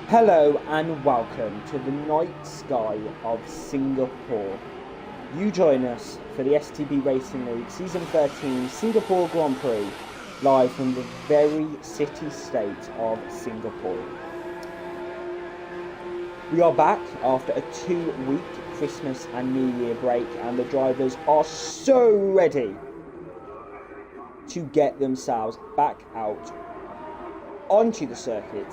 Hello and welcome to the night sky of Singapore. You join us for the STB Racing League Season 13 Singapore Grand Prix, live from the very city-state of Singapore. We are back after a 2-week Christmas and New Year break, and the drivers are so ready to get themselves back out onto the circuit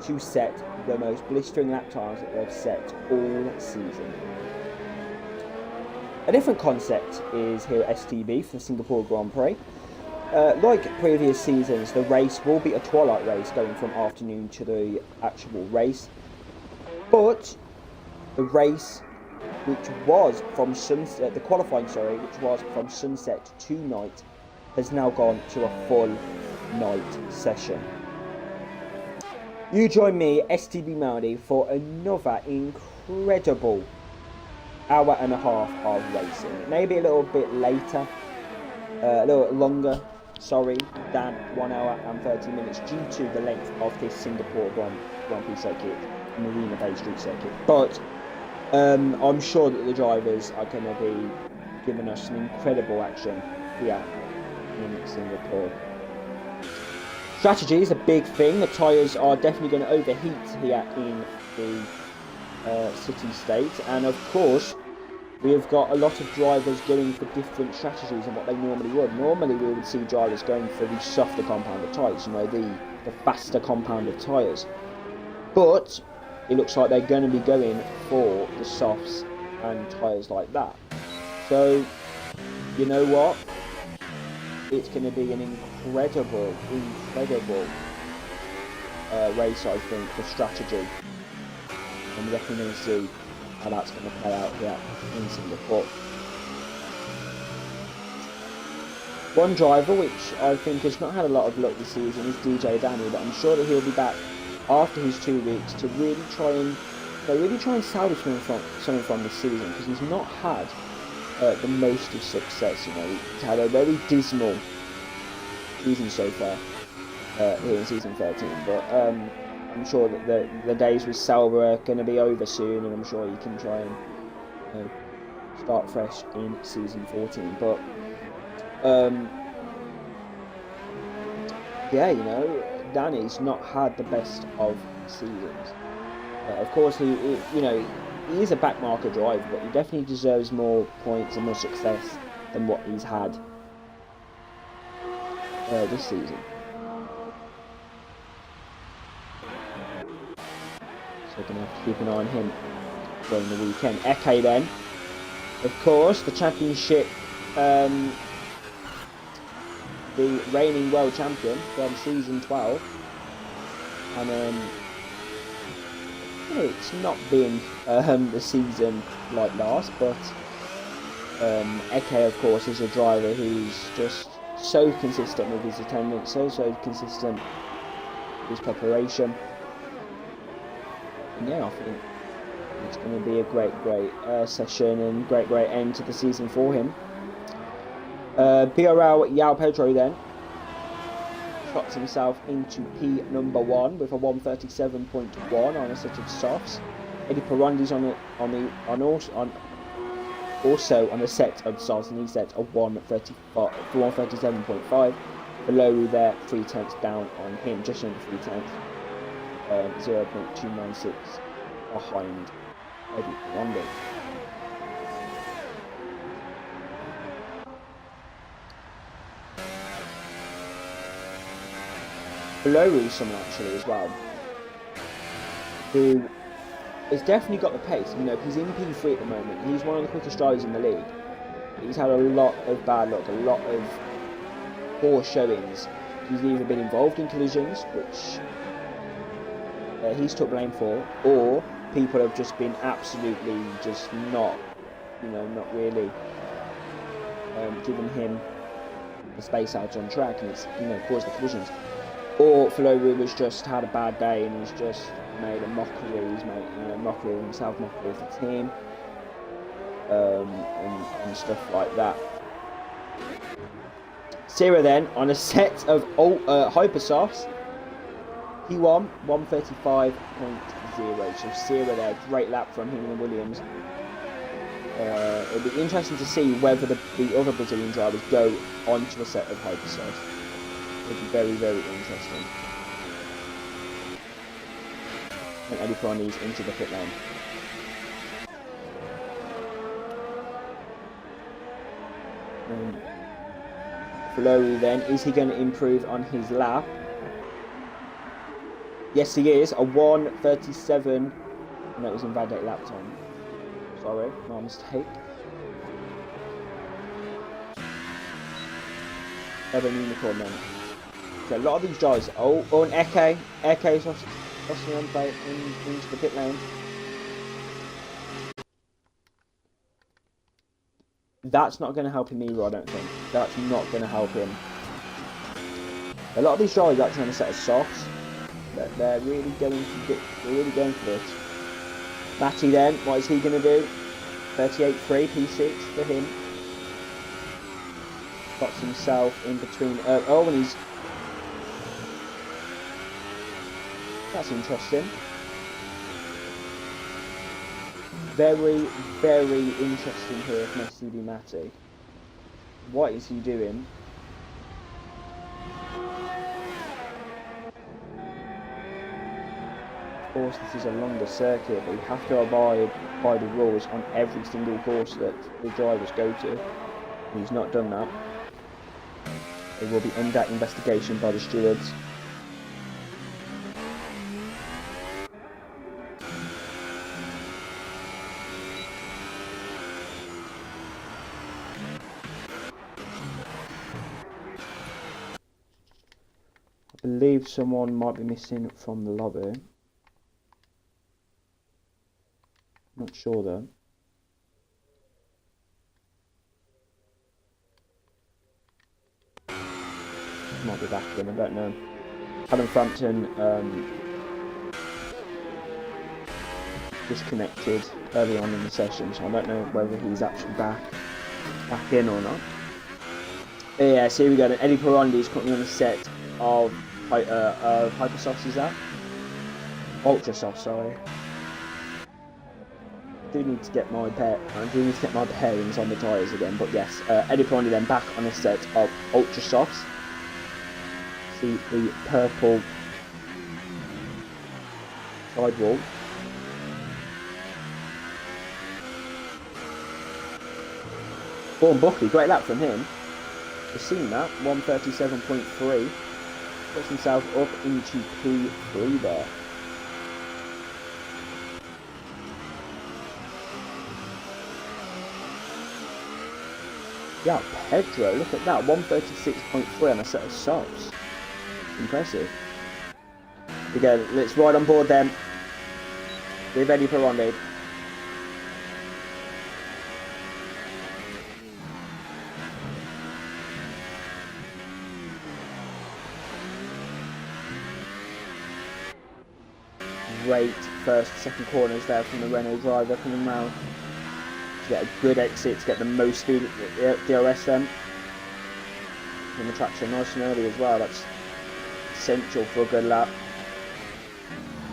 to set the most blistering lap times that they've set all season. A different concept is here at STB for the Singapore Grand Prix. Like previous seasons, the race will be a twilight race going from afternoon to the actual race. But the race, which was from sunset, the qualifying, which was from sunset to night, has now gone to a full night session. You join me, STB Maudi, for another incredible hour and a half of racing. Maybe a little bit later, a little longer, than 1 hour and 30 minutes due to the length of this Singapore Grand Prix circuit, Marina Bay Street circuit. But I'm sure that the drivers are going to be giving us some incredible action here in Singapore. Strategy is a big thing. The tyres are definitely going to overheat here in the city-state, and of course we have got a lot of drivers going for different strategies than what they normally would. Normally we would see drivers going for the softer compound of tyres, the faster compound of tyres, but it looks like they're going to be going for the softs and tyres like that. So you know what? It's going to be an incredible race, I think, for strategy. I'm definitely going to see how that's going to play out here in Singapore. One driver which I think has not had a lot of luck this season is DJ Danny, but I'm sure that he'll be back after his 2 weeks to really try and salvage something from this season, because he's not had the most of success. He's had a very dismal season so far here in season 13, but I'm sure that the days with Sauber are going to be over soon, and I'm sure he can try and start fresh in season 14. But Danny's not had the best of seasons. Of course, he is a backmarker driver, but he definitely deserves more points and more success than what he's had this season. So we're going to have to keep an eye on him during the weekend. Eke then, of course, the championship, the reigning world champion from season 12, and it's not been the season like last, but Eke, of course, is a driver who's just so consistent with his attendance, so consistent with his preparation. And yeah, I think it's going to be a great session and great end to the season for him. BRL Yao Pedro then slots himself into P1 with a 137.1 on a set of softs. Eddie Perondi's also on a set of softs, and he set a 137.5. Below there, 0.3 down on him, just under 0.3, 0.296 behind Eddie Perondi. Below is someone actually as well, who has definitely got the pace. He's in P3 at the moment. He's one of the quickest drivers in the league. He's had a lot of bad luck, a lot of poor showings. He's either been involved in collisions, which he's took blame for, or people have just been absolutely just not really giving him the space out on track, and it's caused the collisions. Or Floru has just had a bad day and he's just made a mockery. He's made a mockery of himself, mockery of the team, and stuff like that. Sierra then on a set of hyper softs He won 135.0, so 0 there. Great lap from him and Williams. It'll be interesting to see whether the other Brazilian drivers go onto a set of hypersofts. It'll be very, very interesting. And Eddie Pironi's into the pit lane. Fleury then, is he going to improve on his lap? Yes, he is. A 1:37. And that was invalid lap time. Sorry, my mistake. Urban Unicorn then. So a lot of these drivers. Oh, and Eke's crossing into the pit lane. That's not going to help him either, I don't think. That's not going to help him. A lot of these drivers are actually on a set of softs. They're really going for this. Matty then, what is he going to do? 38.3 P6 for him. Spots himself in between. Oh, and he's. That's interesting. Very, very interesting here from STB Matty. What is he doing? Of course, this is a longer circuit, but you have to abide by the rules on every single course that the drivers go to. And he's not done that. There will be in-depth investigation by the stewards. I believe someone might be missing from the lobby. Not sure though. Might be back again, I don't know. Adam Frampton disconnected early on in the session, so I don't know whether he's actually back in or not. But yeah, so here we go. Then Eddie Pironi is currently on a set of hypersofts, is that? Ultra soft, sorry. I do need to get my bearings on the tyres again, but yes, Eddie Pironi then back on a set of ultra softs. See the purple sidewall. Vaughan Buckley, great lap from him. We've seen that, 1:37.3. Puts himself up into P3 there. Yeah, Pedro, look at that, 1:36.3 on a set of softs. Impressive. Again, let's ride on board them with Eddie Pironi. Great first, second corners there from the Renault driver coming round to get a good exit, to get the most speed at DRS then. And the traction nice and early as well, that's essential for a good lap.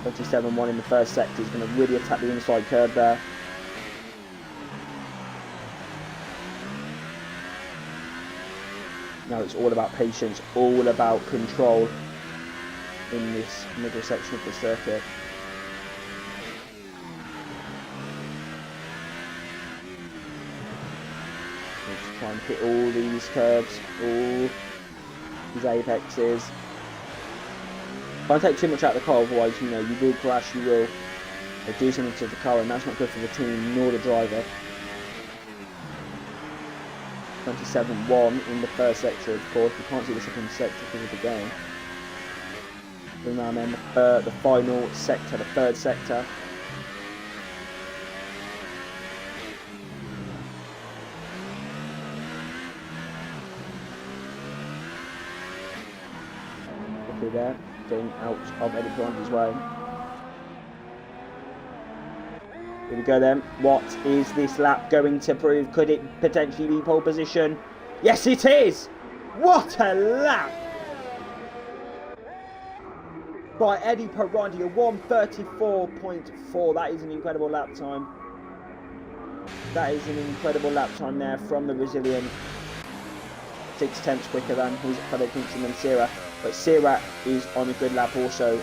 27.1 in the first sector, he's going to really attack the inside curve there. Now it's all about patience, all about control in this middle section of the circuit. Let's try and hit all these curves, all these apexes. Don't take too much out of the car, otherwise, you know, you will crash, you will do something to the car, and that's not good for the team nor the driver. 27.1 in the first sector, of course. We can't see the second sector because of the game. And now then, the final sector, the third sector. Quickly there, getting out of Eddie Pironi's way. Here we go then. What is this lap going to prove? Could it potentially be pole position? Yes, it is! What a lap! by Eddie Perondi, a 1:34.4. That is an incredible lap time. That is an incredible lap time there from the Brazilian. 6/10 quicker than his fellow countryman Sierra, but Sierra is on a good lap also.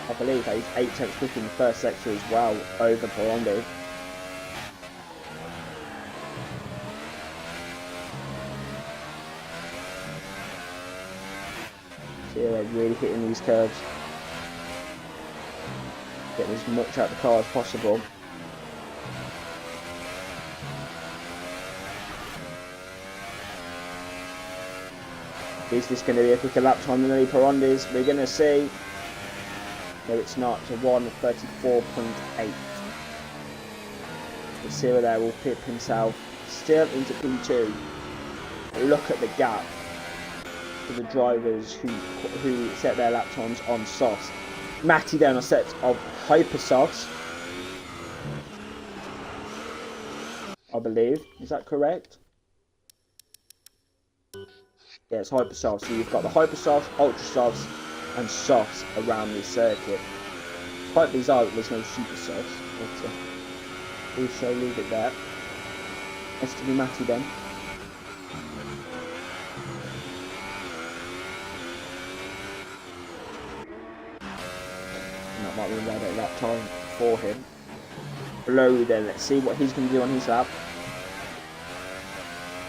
I believe that he's 8/10 quicker in the first sector as well over Perondi. Sierra really hitting these curves, getting as much out of the car as possible. Is this going to be a quicker lap time than Eddie Perondi's? We're going to see. No, it's not. It's a 1:34.8. The Sierra there will pip himself still into P2. Look at the gap for the drivers who set their lap times on softs. Matty there on a set of hyper softs, I believe. Is that correct? Yeah, it's hyper softs. So you've got the hyper softs, ultra softs, and softs around this circuit. Quite bizarre that there's no super softs, but we shall leave it there. STB Matty then. And that might be a red at that time for him. Below then, let's see what he's going to do on his lap.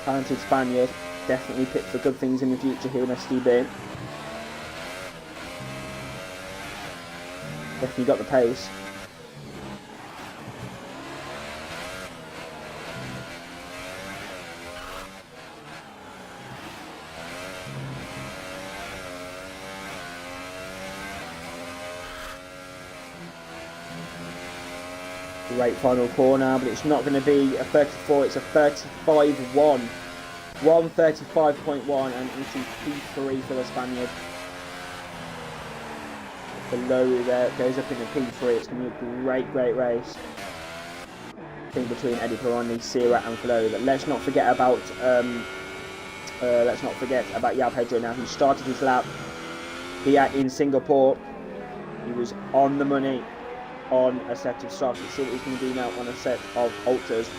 Talented Spaniard. Definitely picked for good things in the future here in STB. Definitely got the pace. Great final corner, but it's not going to be a 34, it's a 35-1. 1:35.1, and it is P3 for the Spaniard. Below there, goes up into P3. It's going to be a great race. I think between Eddie Perondi, Sierra, and Flo. But let's not forget about João Pedro now. He started his lap here in Singapore. He was on the money on a set of softs. Let's see what he's going to do now on a set of ultras.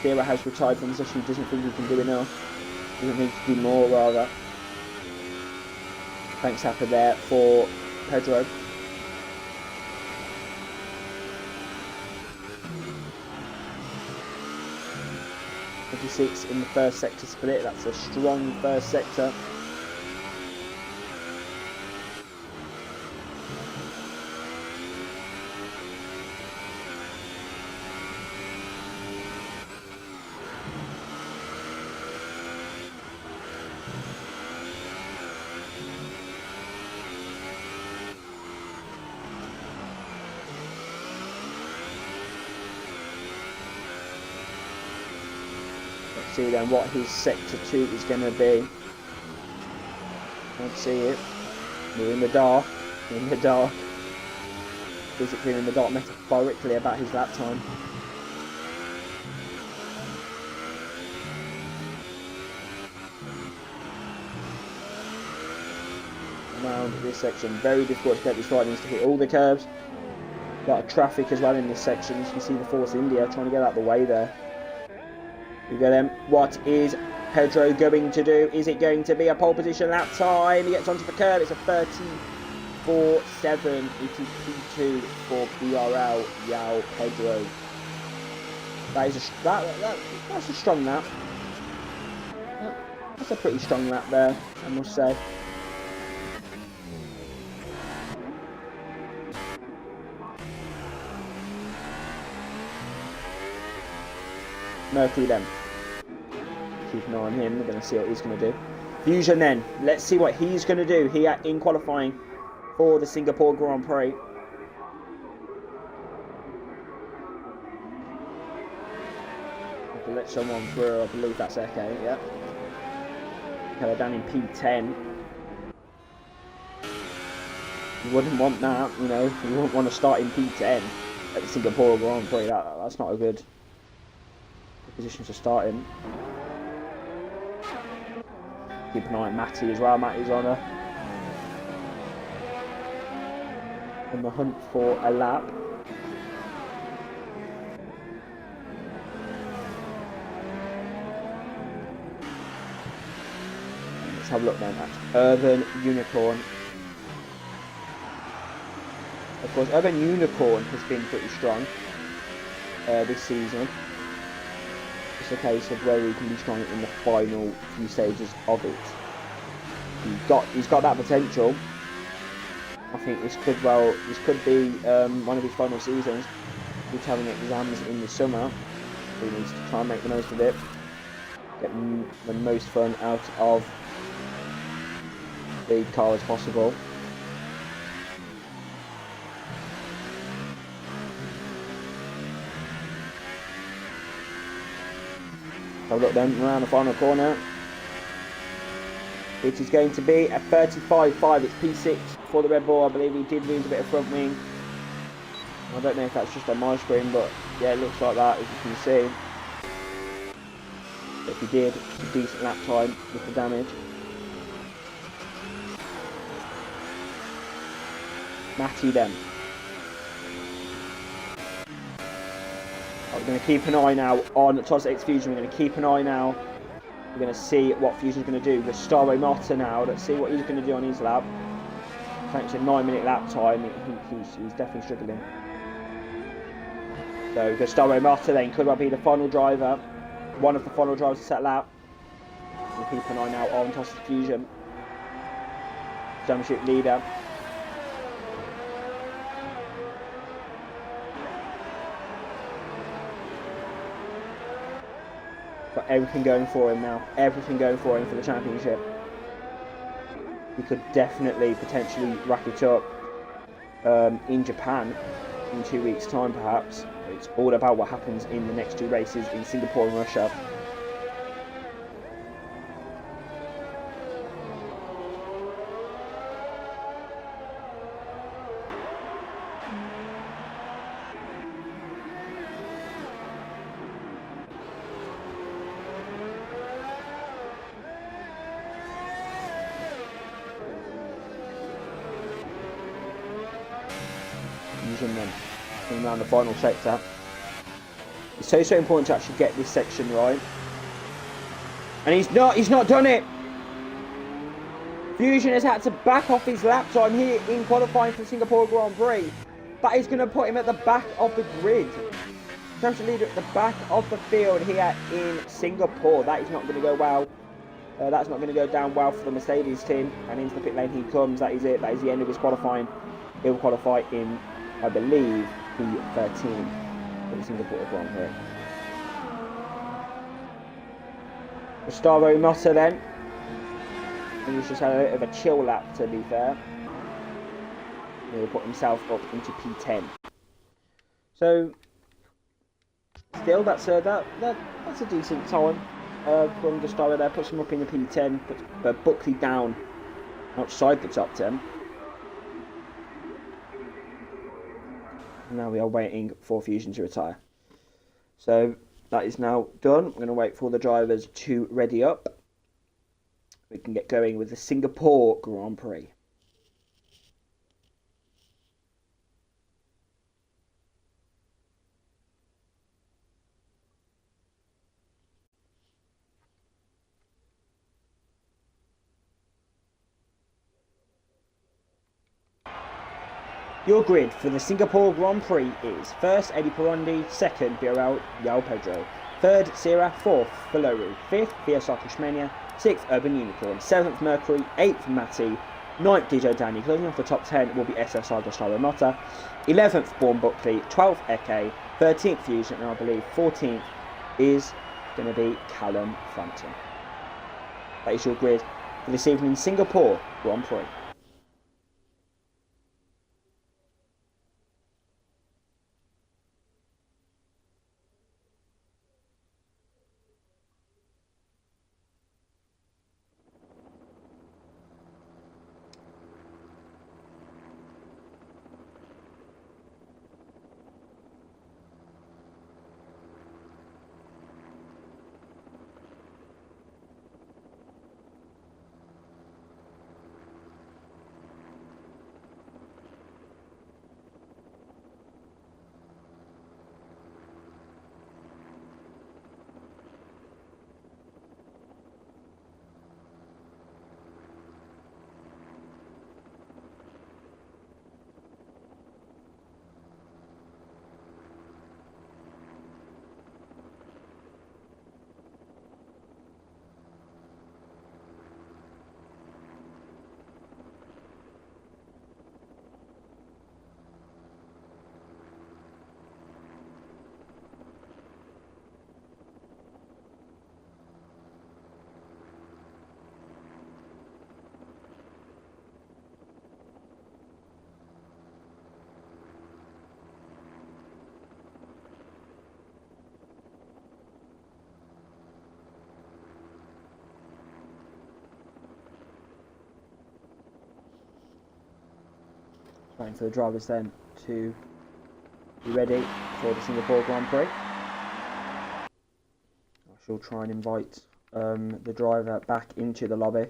Sierra has retired from this issue, doesn't think he can do enough. Doesn't think he can do more, rather. Thanks, Happer, there for Pedro. In the first sector split. That's a strong first sector. See then what his sector 2 is going to be. Let's see it. We're in the dark. Physically in the dark, metaphorically about his lap time. Around this section, very difficult to get this right. Needs to hit all the curves. A lot of traffic as well in this section. You can see the Force India trying to get out of the way there. We go then. What is Pedro going to do? Is it going to be a pole position lap time? He gets onto the curve. It's a 34.7. It is P2 for BRL João Pedro. That's a strong lap. That's a pretty strong lap there, I must say. Mercury then. Keep an eye on him. We're going to see what he's going to do. Fusion then. Let's see what he's going to do here in qualifying for the Singapore Grand Prix. Let someone through. I believe that's Eke. Yep. Okay, they're down in P10. You wouldn't want that, you know. You wouldn't want to start in P10 at the Singapore Grand Prix. That's not a good position to start in. Keep an eye on Matty as well. Matty's on the hunt for a lap. Let's have a look then at Urban Unicorn. Of course, Urban Unicorn has been pretty strong this season. It's a case of where he can be strong in the final few stages of it. He's got that potential. I think this could be one of his final seasons. He's having exams in the summer. He needs to try and make the most of it. Get the most fun out of the car as possible. Have a look then around the final corner. It is going to be a 35.5. It's P6 for the Red Bull. I believe he did lose a bit of front wing. I don't know if that's just on my screen, but yeah, it looks like that, as you can see. If he did, it's a decent lap time with the damage. Matty then. We're going to keep an eye now on TOS X Fusion. We're going to keep an eye now. We're going to see what Fusion's going to do. Gustavo Motta now. Let's see what he's going to do on his lap. Thanks to a 9-minute lap time, he's definitely struggling. So Gustavo Motta then could well be the final driver. One of the final drivers to set lap. We'll keep an eye now on TOS X Fusion. Championship leader. Got everything going for him now. Everything going for him for the championship. He could definitely, potentially rack it up in Japan in 2 weeks' time, perhaps. It's all about what happens in the next two races in Singapore and Russia. Using them coming around the final sector. It's so important to actually get this section right. And he's not done it. Fusion has had to back off his lap time here in qualifying for Singapore Grand Prix. That is going to put him at the back of the grid. Championship leader at the back of the field here in Singapore. That is not going to go well. That's not going to go down well for the Mercedes team. And into the pit lane he comes. That is it. That is the end of his qualifying. He will qualify in, I believe, P13 for the Singapore Grand Prix. Gustavo Motta then. He's just had a bit of a chill lap, to be fair. He'll put himself up into P10. So, still, that's a decent time from Gustavo there. Puts him up in the P10, puts Buckley down outside the top 10. Now we are waiting for Fusion to retire. So that is now done. We're going to wait for the drivers to ready up. We can get going with the Singapore Grand Prix. Your grid for the Singapore Grand Prix is first Eddie Pirondi, second BRL Yao Pedro, third Sierra, fourth Valoru, fifth Viasaki Shmenia, sixth Urban Unicorn, seventh Mercury, eighth Matty, ninth DJ Danny. Closing off the top 10 will be SSR Gustavo Motta, 11th Born Buckley, 12th Eke, 13th Fusion, and I believe 14th is going to be Callum Frampton. That is your grid for this evening Singapore Grand Prix. Waiting for the drivers then to be ready for the Singapore Grand Prix. I shall try and invite the driver back into the lobby.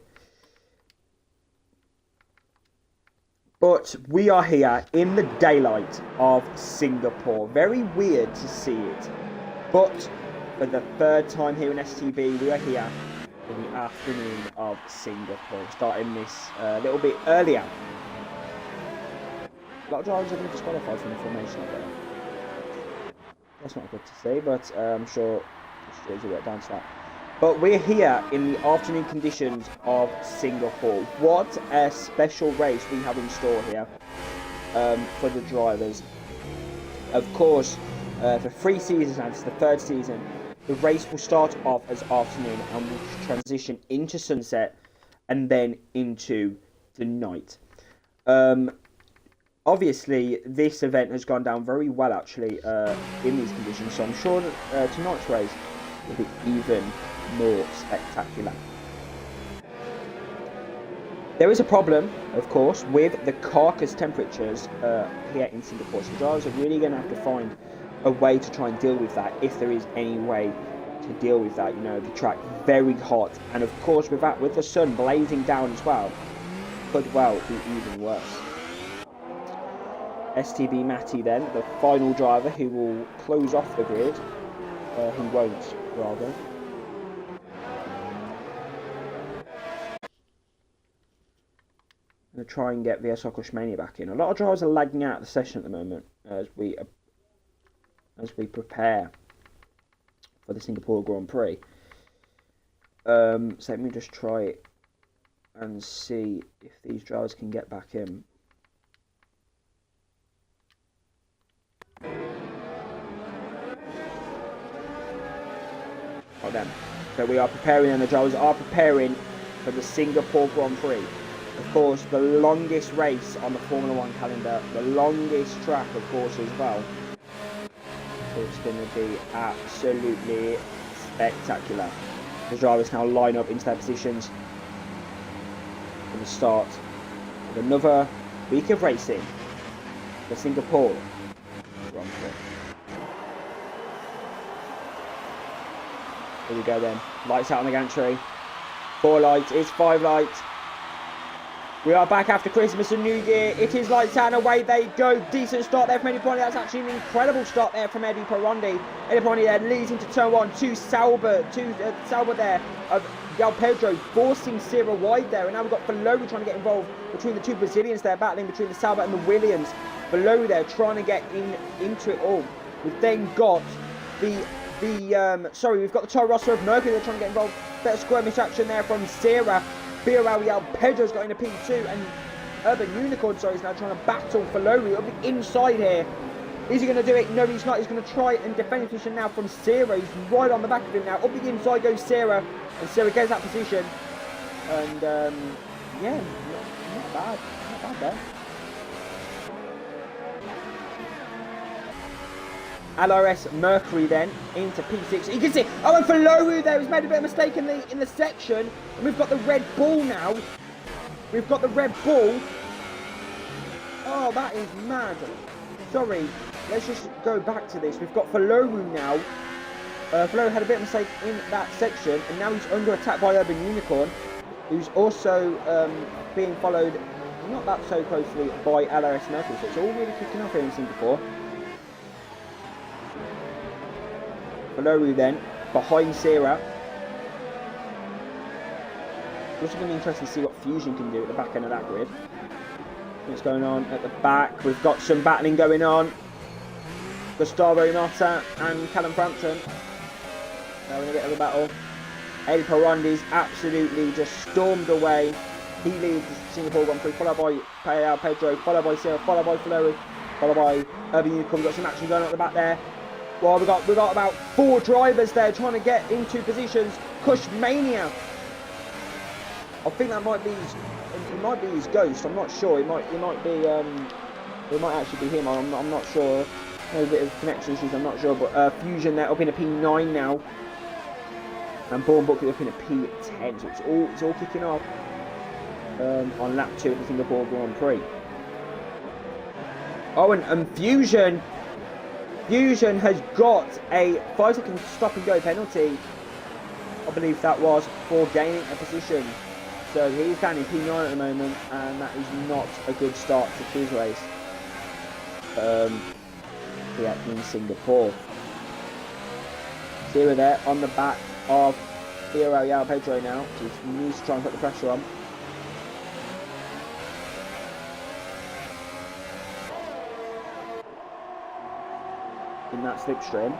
But we are here in the daylight of Singapore. Very weird to see it. But for the third time here in STB, we are here in the afternoon of Singapore. Starting this a little bit earlier. A lot of drivers have been disqualified from the formation up there. That's not good to see, but I'm sure the stewards will get down to that. But we're here in the afternoon conditions of Singapore. What a special race we have in store here for the drivers. Of course, for 3 seasons now, this is the 3rd season, the race will start off as afternoon and will transition into sunset and then into the night. Obviously, this event has gone down very well, actually, in these conditions. So I'm sure that tonight's race will be even more spectacular. There is a problem, of course, with the carcass temperatures here in Singapore. So drivers are really going to have to find a way to try and deal with that, if there is any way to deal with that. You know, the track very hot, and of course with that, with the sun blazing down as well, could well be even worse. STB Matty then, the final driver who will close off the grid, who won't, rather. I'm going to try and get VS Koshmania back in. A lot of drivers are lagging out of the session at the moment as we prepare for the Singapore Grand Prix. So let me just try and see if these drivers can get back in. Oh, damn. So we are preparing, and the drivers are preparing for the Singapore Grand Prix. Of course, the longest race on the Formula 1 calendar, the longest track, of course, as well. So it's going to be absolutely spectacular. The drivers now line up into their positions for the start of another week of racing for Singapore Grand Prix. Here we go then. Lights out on the gantry. 4 lights. It's 5 lights. We are back after Christmas and New Year. It is lights out and away they go. Decent start there from Eddie Perondi. That's actually an incredible start there from Eddie Perondi. Eddie Perondi then leads into turn 1 to Sauber. Sauber there of Del Pedro forcing Sierra wide there. And now we've got Valori trying to get involved between the 2 Brazilians there, battling between the Sauber and the Williams. Valori there trying to get into it all. We've then got we've got the Toro Rosso of Mercury. They're trying to get involved. Better skirmish action there from Sierra. Biarariel Pedro's got into P2, and Urban Unicorn, is now trying to battle for Lowry on the inside here. Is he going to do it? No, he's not. He's going to try and defend his position now from Sierra. He's right on the back of him now. Up the inside goes Sierra, and Sierra gets that position. And, yeah, not bad. Not bad there. LRS Mercury then into P6. You can see, oh, and for Loru there, he's made a bit of a mistake in the section. And we've got the Red Bull now. We've got the Red Bull. Oh, that is mad. Sorry, let's just go back to this. We've got Faloru now. Faloru had a bit of a mistake in that section, and now he's under attack by Urban Unicorn, who's also being followed, not that so closely, by LRS Mercury. So it's all really kicking off here in Singapore. Faloru then, behind Sierra. It's also going to be interesting to see what Fusion can do at the back end of that grid. What's going on at the back? We've got some battling going on. Gustavo Nota and Callum Frampton having a bit of a battle. Eddie Perondi's absolutely just stormed away. He leads the Singapore Grand Prix, followed by Pedro, followed by Sierra, followed by Faloru, followed by Urban Unicorn. We've got some action going on at the back there. Well, we've got about 4 drivers there trying to get into positions. Kushmania. I think that might be his ghost. I'm not sure. It might actually be him. I'm not sure. There's a bit of connection issues. I'm not sure. But Fusion there up in a P9 now, and Born Book up in a P10. So it's all kicking off on lap 2 of the Singapore Grand Prix. Oh, and Fusion has got a 5-second stop and go penalty. I believe that was for gaining a position. So he's down in P9 at the moment, and that is not a good start to his race. Yeah, in Singapore. So we're there on the back of Yao Pedro now. So he needs to try and put the pressure on. In that slipstream.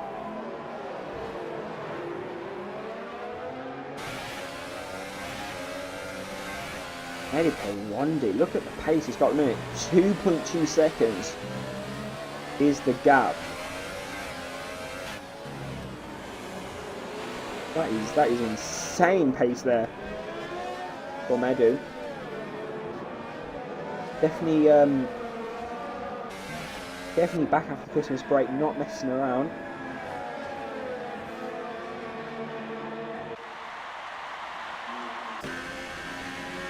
Wandy, look at the pace he's got at the minute. 2.2 seconds is the gap. That is insane pace there for Medu. Definitely back after Christmas break, not messing around.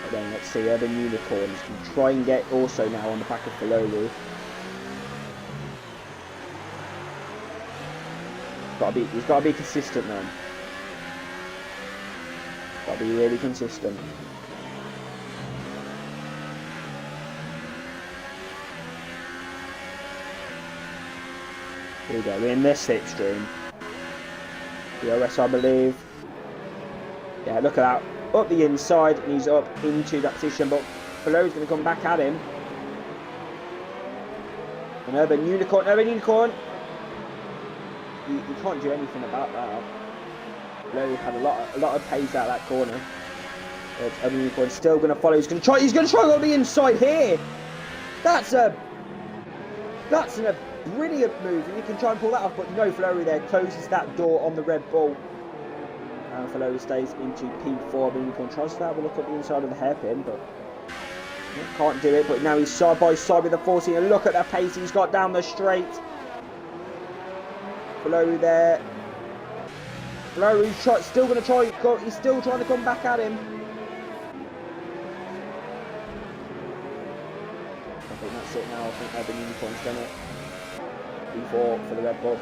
But then let's see, Urban Unicorns can try and get also now on the back of Falolu. He's got to be consistent, man. Got to be really consistent. Here we go, we're in this slipstream. DRS, I believe. Yeah, look at that. Up the inside, and he's up into that position, but Falolu's going to come back at him. An Urban Unicorn, You can't do anything about that. Falolu had a lot of pace out of that corner. But Urban Unicorn still going to follow. He's going to try on the inside here. That's a brilliant move, and you can try and pull that off, but no, Falolu there closes that door on the Red Bull. And Falolu stays into P4. Urban Unicorn tries to have a look at the inside of the hairpin, but can't do it. But now he's side by side with the 14, and look at the pace he's got down the straight. Falolu there. Falolu's still going to try. He's still trying to come back at him. I think that's it now. I think Urban Unicorn's done it. P4 for the Red Bull.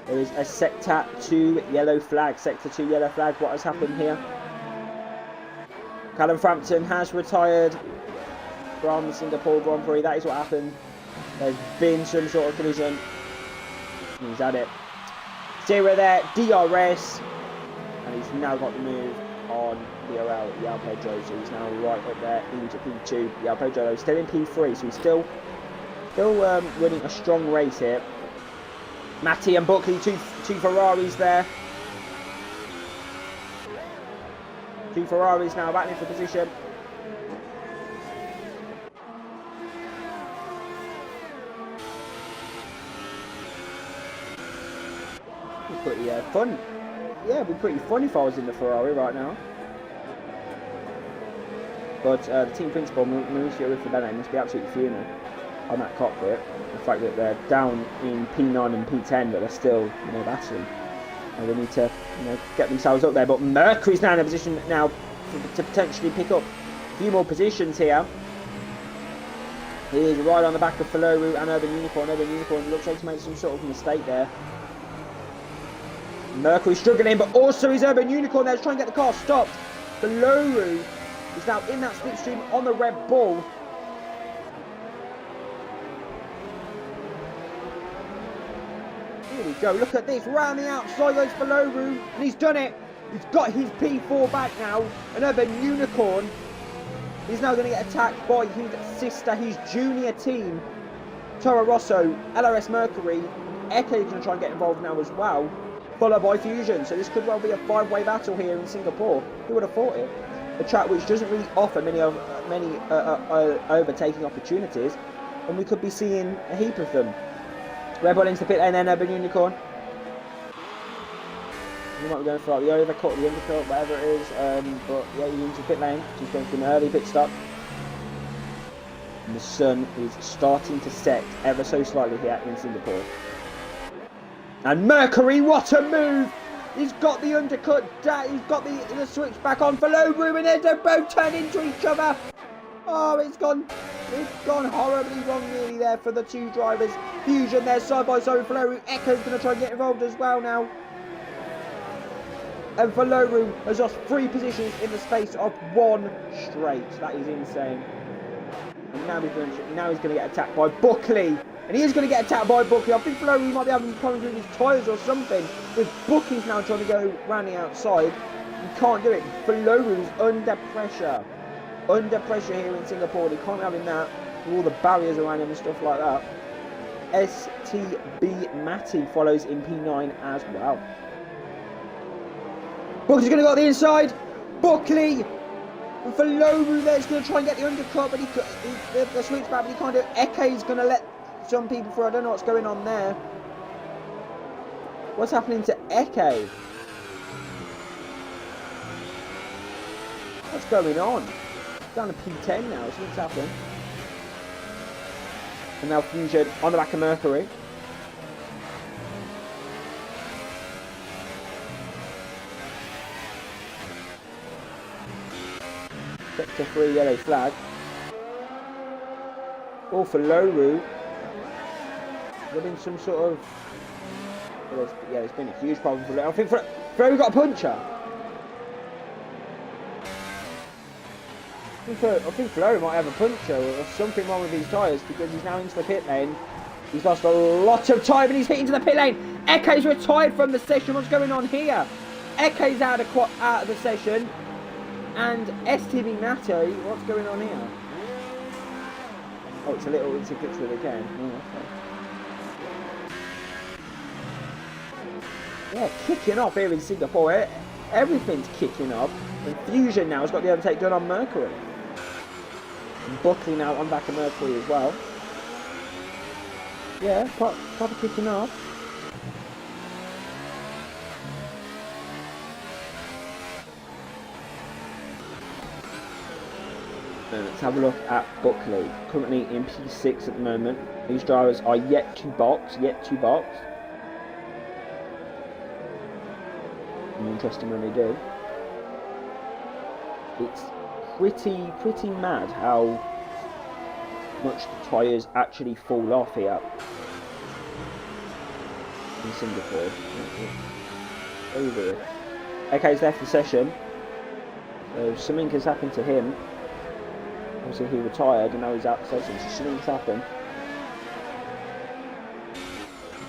There is a Sector 2 yellow flag. Sector 2 yellow flag. What has happened here? Callum Frampton has retired from the Singapore Grand Prix. That is what happened. There's been some sort of collision. He's had it. Zero there. DRS. And he's now got the move on Yao Pedro. So he's now right up there into P2. Yao Pedro though still in P3. So he's still winning a strong race here. Matty and Buckley, two Ferraris there. Two Ferraris now battling for position. Pretty fun. Yeah, it'd be pretty fun if I was in the Ferrari right now. But the team principal, Mauricio Rifabene, must be absolutely fuming on that cockpit. The fact that they're down in P9 and P10, but they're still, battling. And they need to, get themselves up there. But Mercury's now in a position now to potentially pick up a few more positions here. He is right on the back of Falolu and Urban Unicorn. Urban Unicorn looks like to make some sort of mistake there. Mercury struggling, but also his Urban Unicorn there to try and get the car stopped. Falolu is now in that slipstream on the Red Bull. Here we go, look at this, round the outside goes Falolu, and he's done it. He's got his P4 back now, and Urban Unicorn is now going to get attacked by his sister, his junior team, Toro Rosso, LRS Mercury. Echo is going to try and get involved now as well, followed by Fusion. So this could well be a 5-way battle here in Singapore. Who would have thought it? A track which doesn't really offer many overtaking opportunities, and we could be seeing a heap of them. Red Bull into the pit lane, then Urban Unicorn. You might be going for like the overcut, the undercut, whatever it is. But yeah, he's into the pit lane. He's going for an early pit stop. And the sun is starting to set ever so slightly here in Singapore. And Mercury, what a move! He's got the undercut, he's got the switch back on for Falolu, and they're both turned into each other. Oh, it's gone horribly wrong nearly there for the two drivers. Fusion there side by side with Valoru. Echo's going to try and get involved as well now. And Valoru has lost 3 positions in the space of 1 straight. That is insane. And now he's going to get attacked by Buckley. And he is going to get attacked by Buckley. I think Valoru might be having problems with his tyres or something. With Buckley's now trying to go round the outside. He can't do it. Valoru's under pressure. Under pressure here in Singapore. They can't have him that. With all the barriers around him and stuff like that. STB Matty follows in P9 as well. Buckley's going to go on the inside. Buckley. Valoru there's going to try and get the undercut, but the sweet spot, but he can't do it. Eke's going to let some people through. I don't know what's going on there. What's happening to Eke? What's going on? Down to P10 now. So what's happening? And now Fusion on the back of Mercury. Sector 3 yellow flag. All for Loru. There's been some sort of... Well, there's been a huge problem for Loru. I think Loru got a puncture. I think Flory might have a puncture or something wrong with his tyres because he's now into the pit lane. He's lost a lot of time and he's hit into the pit lane. Eke's retired from the session. What's going on here? Eke's out of the session. And STB Nato, what's going on here? Oh, it's a glitch with the game. Oh, okay. Yeah, kicking off here in Singapore. Everything's kicking off. And Fusion now has got the overtake done on Mercury. And Buckley now on back of Mercury as well. Yeah, proper kicking off. And let's have a look at Buckley. Currently in P6 at the moment. These drivers are yet to box. Interesting when they do. It's pretty mad how much the tyres actually fall off here in Singapore. Over it. Okay, he's left the session. So something has happened to him. Obviously he retired and now he's out of the session, so something's happened.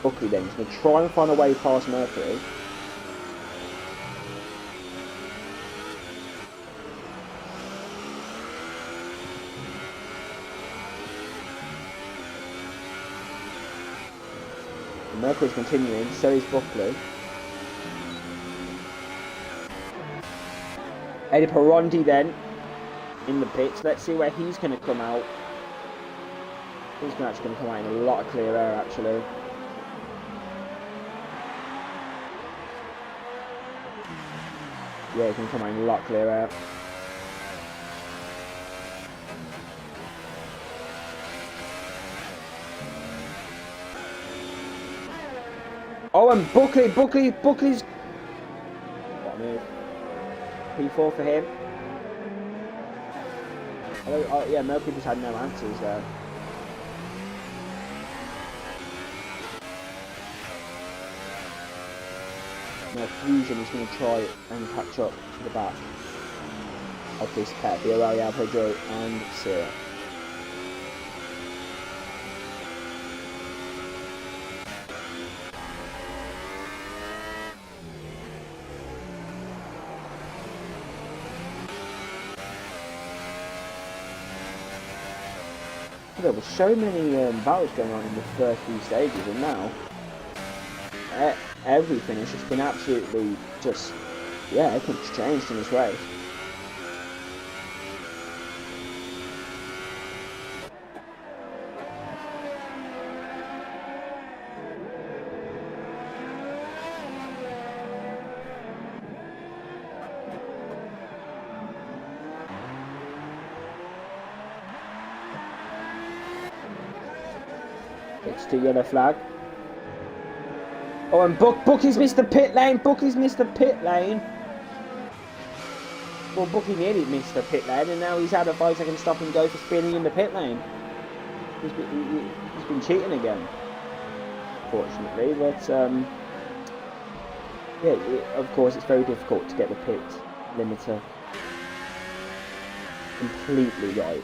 Buckley then is going to try and find a way past Mercury. Mercury's continuing, so is Buckley. Eddie Perondi then in the pits. Let's see where he's going to come out. He's actually going to come out in a lot of clear air actually. Yeah, he's going to come out in a lot of clear air. Oh, and Buckley's... What a move. P4 for him. Oh, yeah, Mercury just had no answers there. Now Fusion is going to try and catch up to the back of this pair. Villarreal, Pedro and Sierra. There were so many battles going on in the first few stages, and now everything has just been absolutely just, yeah, everything's changed in this race. It's the yellow flag. Oh, and Buckley's missed the pit lane. Buckley's missed the pit lane. Well, Bucky nearly missed the pit lane, and now he's had a 5-second stop and go for spinning in the pit lane. He's been cheating again, fortunately. But yeah, of course, it's very difficult to get the pit limiter completely right.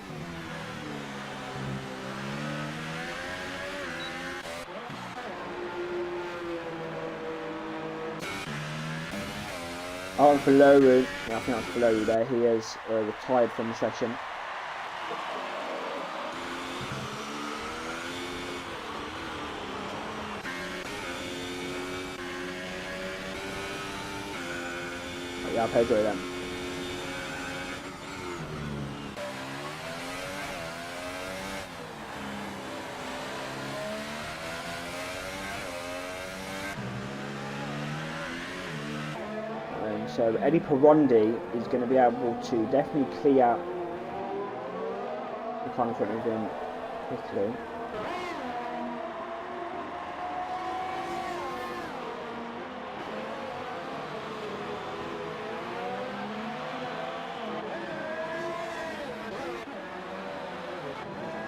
Oh, and for Loru, yeah, I think that's for Loru there, he has retired from the session. Oh, yeah, Pedro then. So Eddie Perondi is going to be able to definitely clear the car in front of him quickly.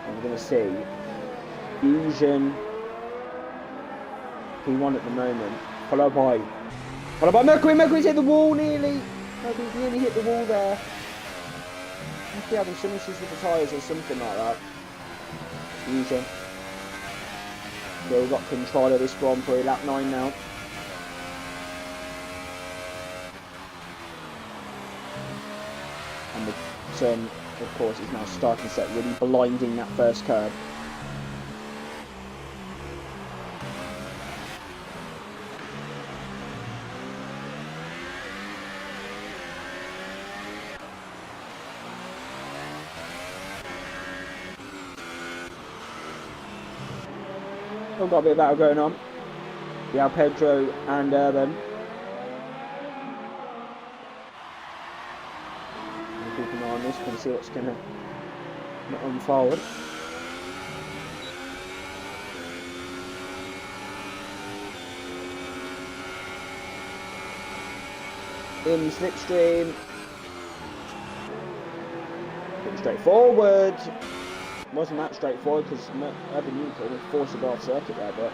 And we're going to see Fusion P1 at the moment, followed by Mercury. Mercury's hit the wall nearly. Mercury's nearly hit the wall there. Must be having some issues with the tyres or something like that. Fusion. Still got control of this Grand Prix, lap 9 now. And the sun, of course, is now starting to set, really blinding that first curve. Still got a bit of battle going on. Yeah, Pedro and Urban. Keep an eye on this, can see what's going to unfold. In slipstream. Pretty straightforward. Wasn't that straightforward because Urban Unicorn was forced to go off circuit there, but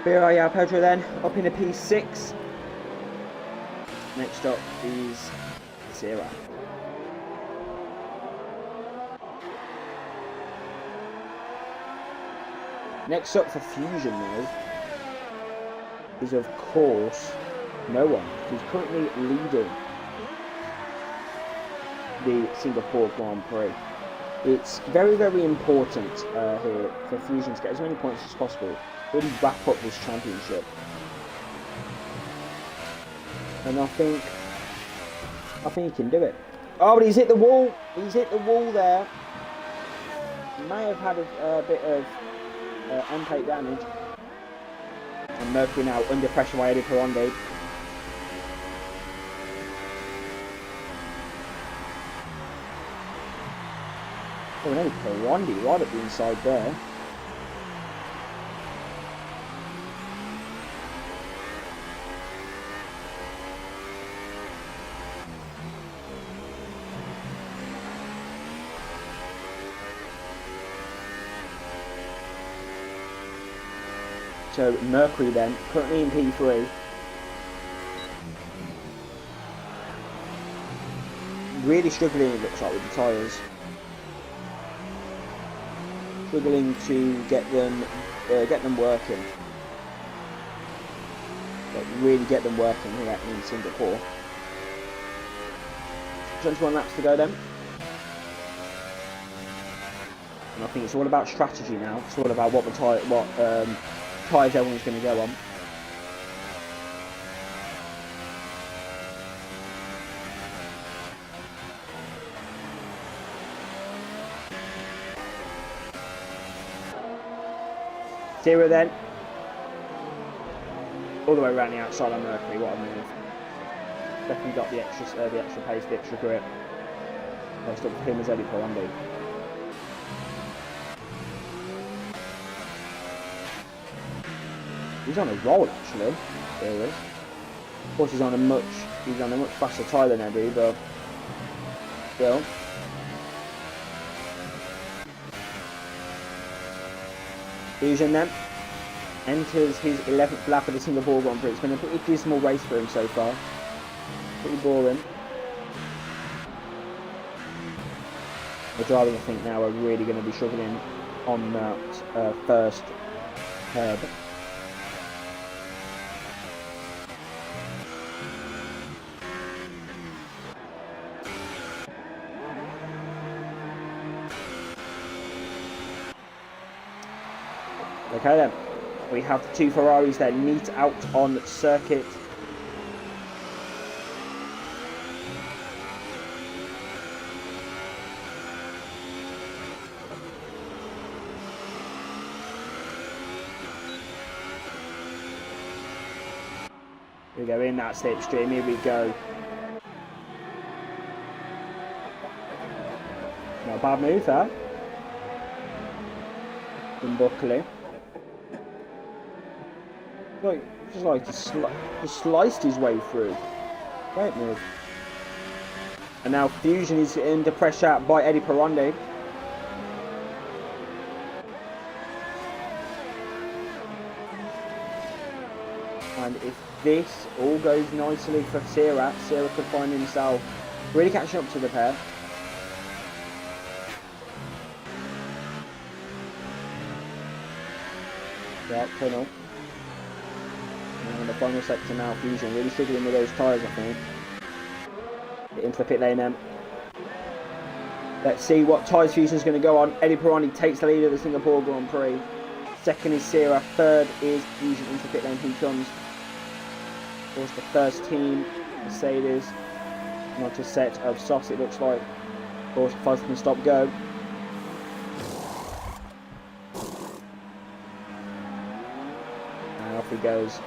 yeah, Pedro then up in a P6. Next up is Zera. Next up for Fusion though is of course no one. He's currently leading the Singapore Grand Prix. It's very, very important here for Fusion to get as many points as possible, really wrap up this championship. And I think he can do it. Oh, but he's hit the wall. He's hit the wall there. He may have had a bit of unpaid damage. And Mercury now under pressure by Eddie Perondi. Oh, and Eddie Perondi right at the inside there. So Mercury then, currently in P3. Really struggling, it looks like, with the tyres. Struggling to get them working. But really get them working here in Singapore. 21 laps to go then. And I think it's all about strategy now. It's all about what tyres everyone's going to go on. Zero then. All the way around the outside on Mercury, what a move. Definitely got the extra pace, the extra grip. Next up for him is Eddie Perondi. He's on a roll actually. There he is. Of course, he's on a much faster tyre than Eddie, but still. Fusion then enters his 11th lap of the Singapore Grand Prix. It's been a pretty dismal race for him so far. Pretty boring. The driving, I think, now are really going to be struggling on that first curb. Okay then, we have the two Ferraris that meet out on circuit. Here we go, in that slipstream, here we go. Not a bad move there from Buckley. Just sliced his way through. Great move. And now Fusion is under pressure by Eddie Perondi. And if this all goes nicely for Sierra could find himself really catching up to the pair. Yeah, tunnel. And the final sector now, Fusion really struggling with those tyres, I think. Get into the pit lane then. Let's see what tyres Fusion's going to go on. Eddie Perondi takes the lead of the Singapore Grand Prix. Second is Sierra, third is Fusion into the pit lane. He comes. Of course, the first team, Mercedes, not a set of softs it looks like. Of course, 5 seconds stop go. And off he goes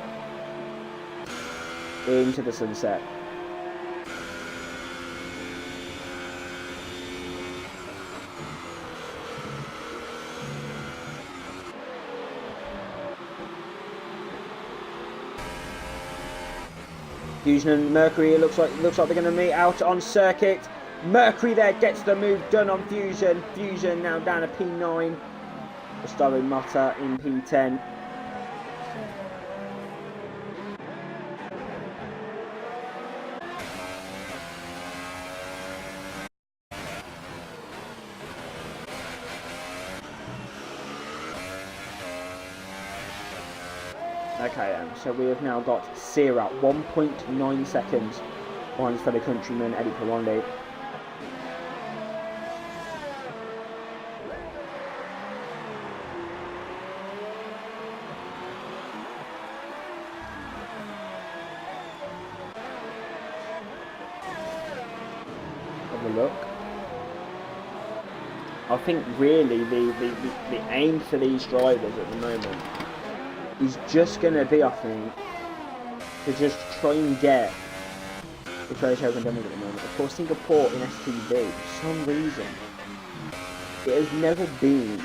into the sunset. Fusion and Mercury, it looks like they're going to meet out on circuit. Mercury there gets the move done on Fusion. Fusion now down to P9. Gustavo Motta in P10. Okay, so we have now got Sierra 1.9 seconds behind his fellow countryman Eddie Perondi. Have a look. I think really the aim for these drivers at the moment is just going to be, I think, to just try and get the British Open done with at the moment. Of course, Singapore in STB, for some reason, it has never been,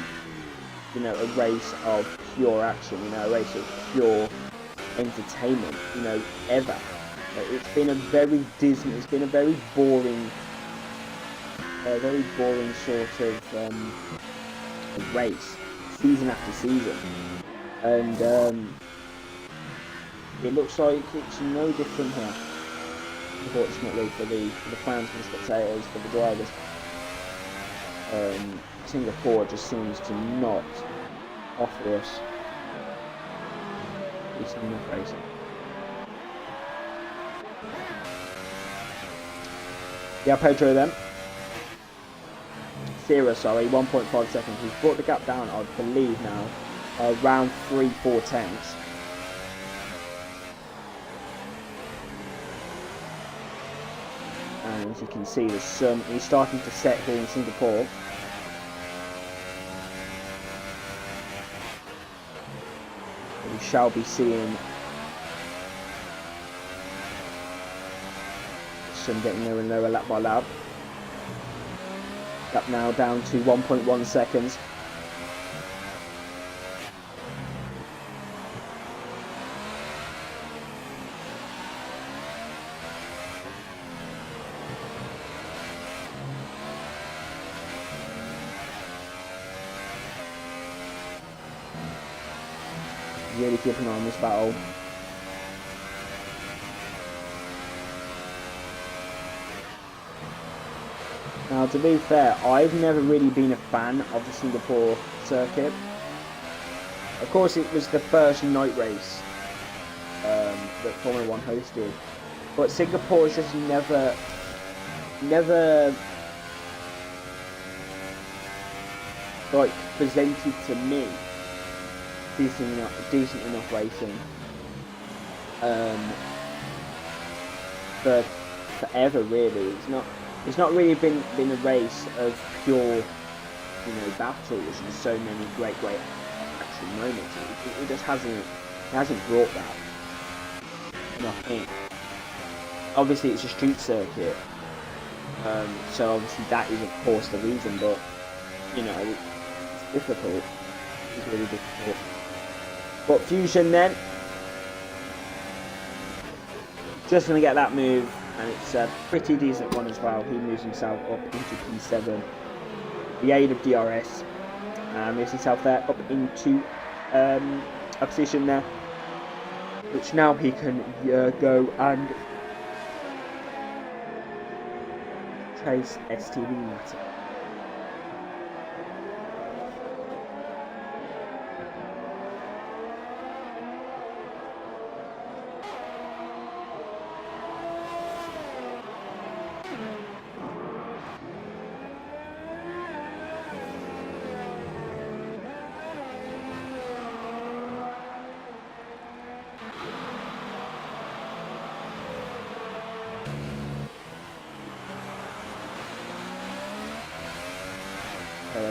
you know, a race of pure action, you know, a race of pure entertainment, you know, ever. It's been a very dismal, it's been a very boring sort of race, season after season. And it looks like it's no different here, unfortunately, for the fans, for the spectators, for the drivers. Singapore just seems to not offer us decent enough racing. Yeah, Pedro then. Sierra, sorry, 1.5 seconds. He's brought the gap down, I believe now. Around 3-4 tenths. And as you can see, the sun is starting to set here in Singapore. We shall be seeing the sun getting lower and lower lap by lap. Gap now down to 1.1 seconds. Really keep an eye on this battle. Now, to be fair, I've never really been a fan of the Singapore circuit. Of course, it was the first night race that Formula 1 hosted, but Singapore has just never like presented to me decent enough racing for forever. Really, it's not really been a race of pure, battles and so many great action moments. It just hasn't brought that. And I think obviously it's a street circuit, so obviously that is of course the reason, but it's difficult. It's really difficult. But Fusion then, just going to get that move, and it's a pretty decent one as well. He moves himself up into P7. The aid of DRS, moves himself there up into a position there, which now he can go and chase STB matter.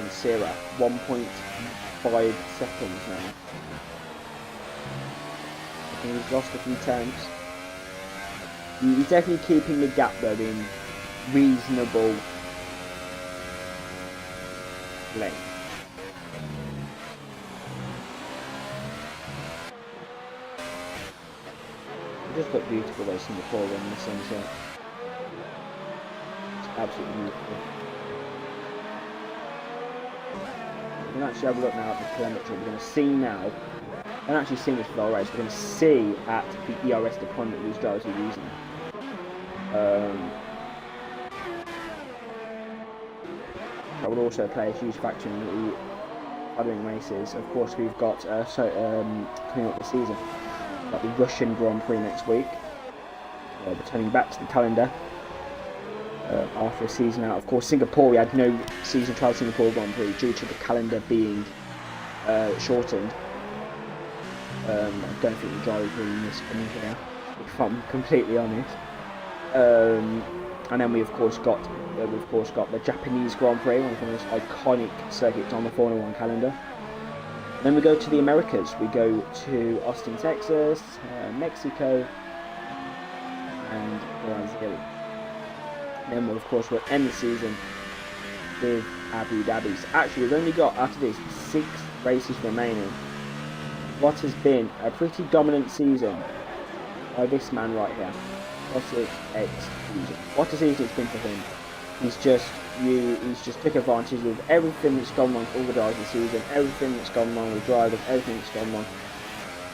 Sierra, 1.5 seconds now. I think he's lost a few times. He's definitely keeping the gap though in reasonable length. It just look beautiful though, Singapore in the sunset. It's absolutely beautiful. We can actually have a look now at the telemetry. We're going to see now, I haven't actually seen this for the race, we're going to see at the ERS deployment these drivers are using. That will also play a huge factor in the following races. Of course, we've got, coming up this season, we've got the Russian Grand Prix next week. Returning back to the calendar. After a season out. Of course, Singapore, we had no season trial Singapore Grand Prix due to the calendar being shortened. I don't think the drivers really missed coming here, if I'm completely honest. And then we of course got the Japanese Grand Prix, one of the most iconic circuits on the Formula 1 calendar. Then we go to the Americas. We go to Austin, Texas, Mexico, and Brazil. Then we'll end the season with Abu Dhabi. So actually, we've only got, after this, 6 races remaining. What has been a pretty dominant season by this man right here. What a season it's been for him. He's just took advantage of everything that's gone wrong for all the drivers this season, everything that's gone wrong with drivers, everything that's gone wrong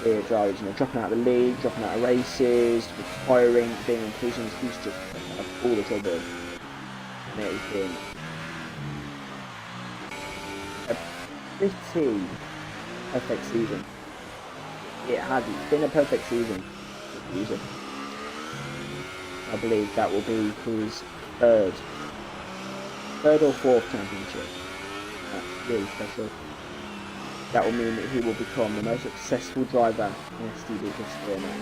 with drivers, dropping out of the league, dropping out of races, retiring, being in collisions. He's just all the trouble. And it has been a pretty perfect season. It has. It's been a perfect season. I believe that will be his third or fourth championship. That's really special. That will mean that he will become the most successful driver in STB history now.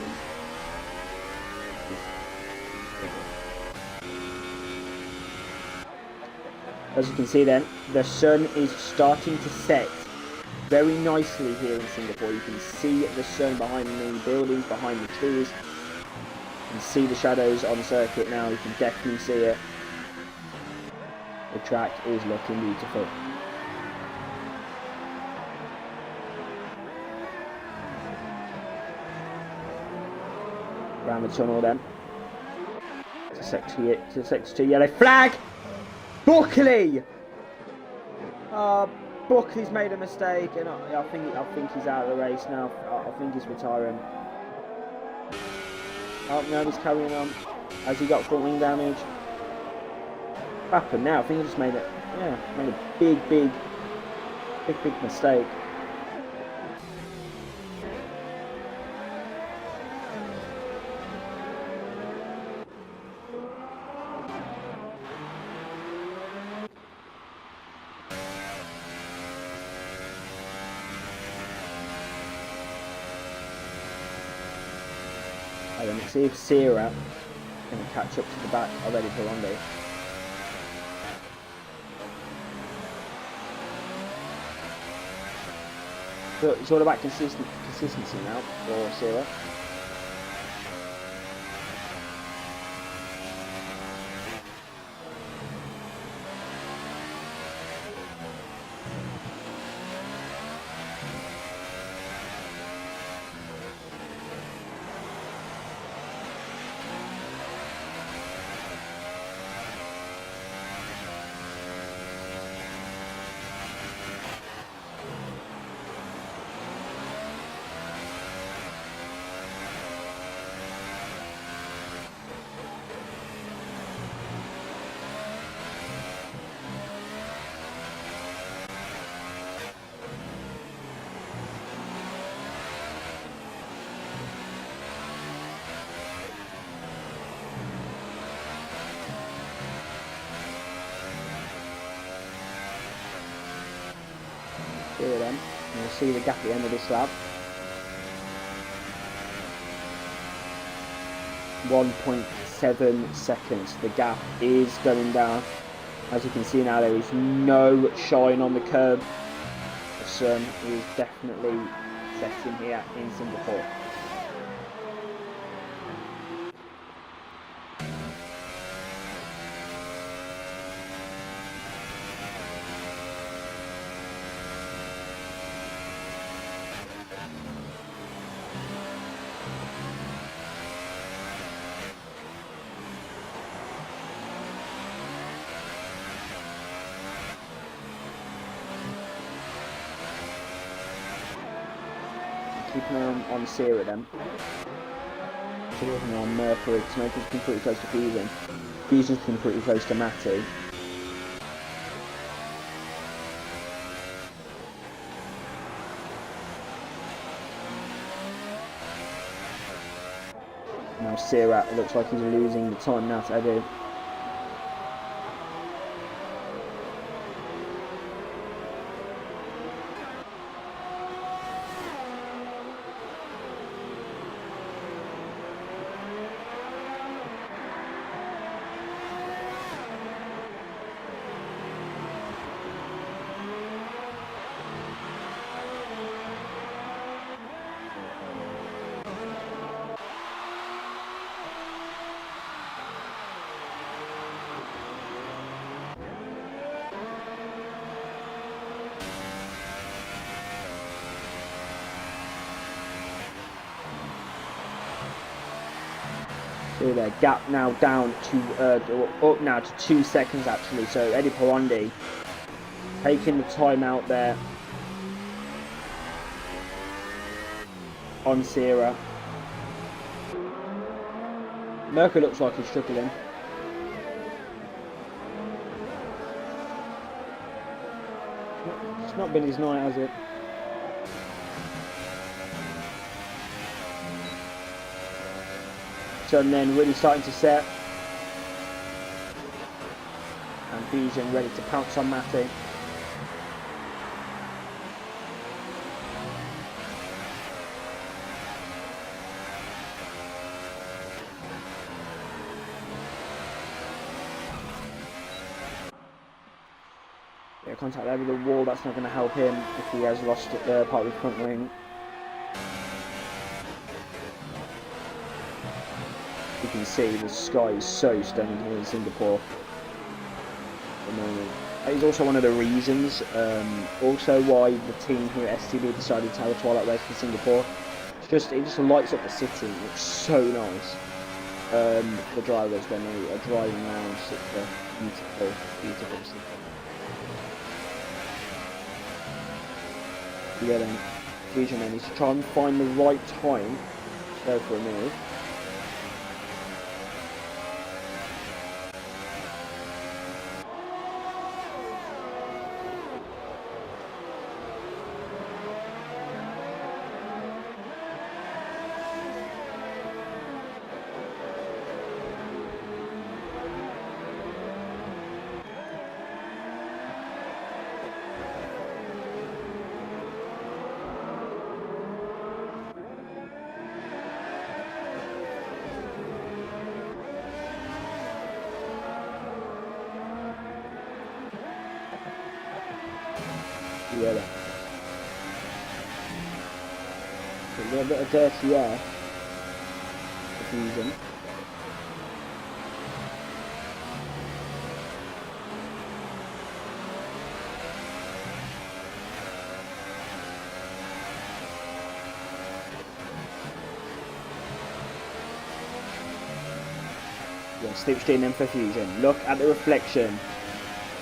As you can see then, the sun is starting to set very nicely here in Singapore. You can see the sun behind the buildings, behind the trees. You can see the shadows on the circuit now. You can definitely see it. The track is looking beautiful. Around the tunnel then. To sector 2 yellow flag! Buckley! Buckley's made a mistake, and I think he's out of the race now. I think he's retiring. Oh no, he's carrying on. Has he got front wing damage? What happened now? I think he just made it. Yeah, made a big mistake. Let's see if Sierra can catch up to the back of Eddie Pirondi. So it's all about consistency now for Sierra. Here then, and we'll see the gap at the end of this lap. 1.7 seconds. The gap is going down. As you can see now, there is no shine on the curb. The sun is definitely setting here in Singapore. Keeping on Sierra then. Keeping on Mercury, because Mercury's been pretty close to Fusion. Fusion's been pretty close to Matty. Now Sierra, it looks like he's losing the time now to Eddie. So their gap now down to up now to 2 seconds actually. So Eddie Pirondi taking the time out there on Sierra. Mercury looks like he's struggling. It's not been his night, has it? Sun then really starting to set, and Fusion ready to pounce on Matty. Yeah, contact there with the wall, that's not going to help him if he has lost part of his front wing. You can see the sky is so stunning here in Singapore at the moment. That is also one of the reasons also why the team here at STB decided to have a twilight race in Singapore. It just lights up the city. It looks so nice. The drivers when they are driving around such a beautiful city. Yeah, then Fusion then needs to try and find the right time to go for a move. Yeah, then. A little bit of dirty air for Fusion. Yeah, slipstream then for Fusion. Look at the reflection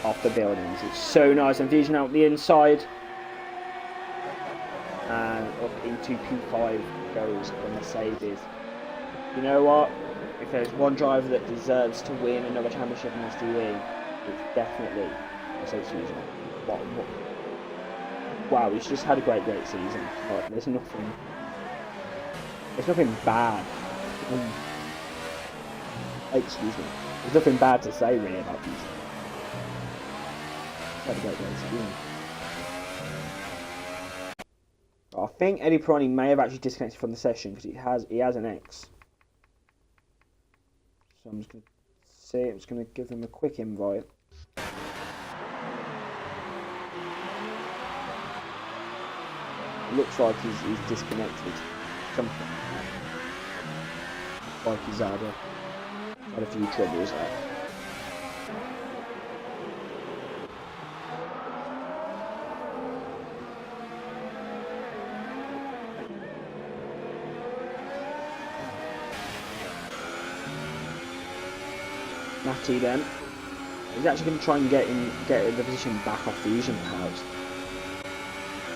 of the buildings. It's so nice. And Fusion out the inside. And up into P5 goes the Mercedes. You know what? If there's one driver that deserves to win another championship in STB, it's definitely Mercedes Fusion. Wow, he's just had a great season. Like, there's nothing bad. Excuse me. There's nothing bad to say really about Fusion. He's had a great season. I think Eddie Pironi may have actually disconnected from the session because he has an X. So I'm just going to see. I'm just going to give him a quick invite. It looks like he's disconnected. Something. Like he's had a few troubles there. Matty then. He's actually going to try and get the position back off Fusion perhaps.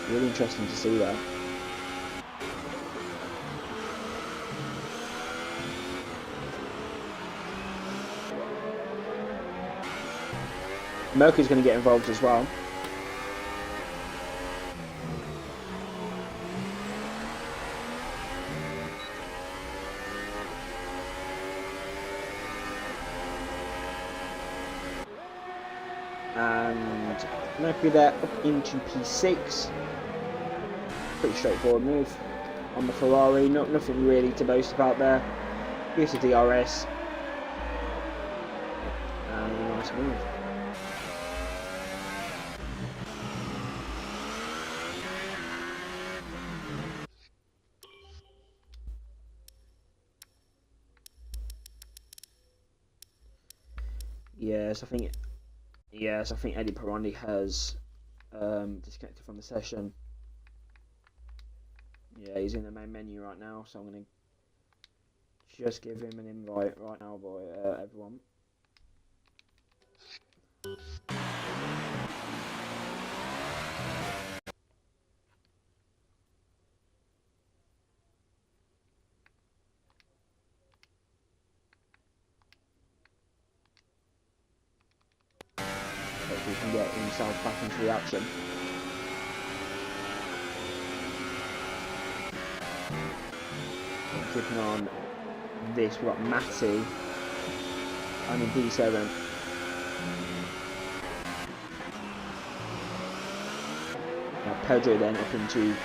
Really interesting to see that. Mercury's going to get involved as well. And Mercury there up into P6. Pretty straightforward move on the Ferrari. Nothing really to boast about there. Here's the DRS. And a nice move. Yes, I think Eddie Pironi has disconnected from the session. Yeah, he's in the main menu right now, so I'm going to just give him an invite right now, everyone. Hopefully he can get himself back into the action. Keeping on this, we've got Matty. I'm in P7. Now Pedro then up into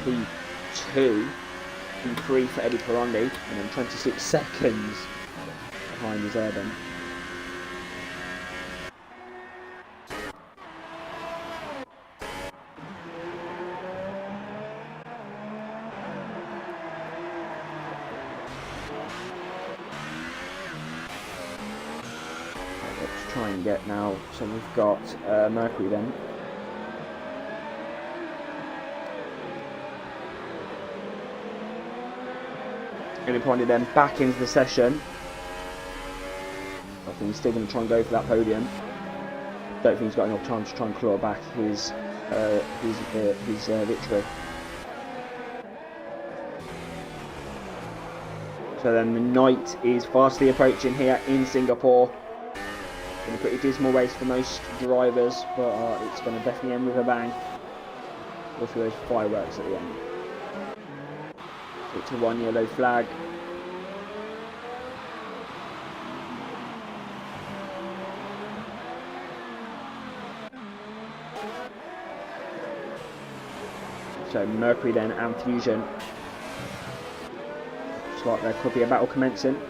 P2. P3 for Eddie Pironi, and then 26 seconds behind his Urban. Let's try and get now. So we've got Mercury then. Eddie Pironi then back into the session. I think he's still going to try and go for that podium. don't think he's got enough time to try and claw back his victory. So then the night is fastly approaching here in Singapore. Been a pretty dismal race for most drivers, but it's going to definitely end with a bang. With those fireworks at the end. It's a 1 yellow flag. So Mercury then and Fusion. Looks like there could be a battle commencing.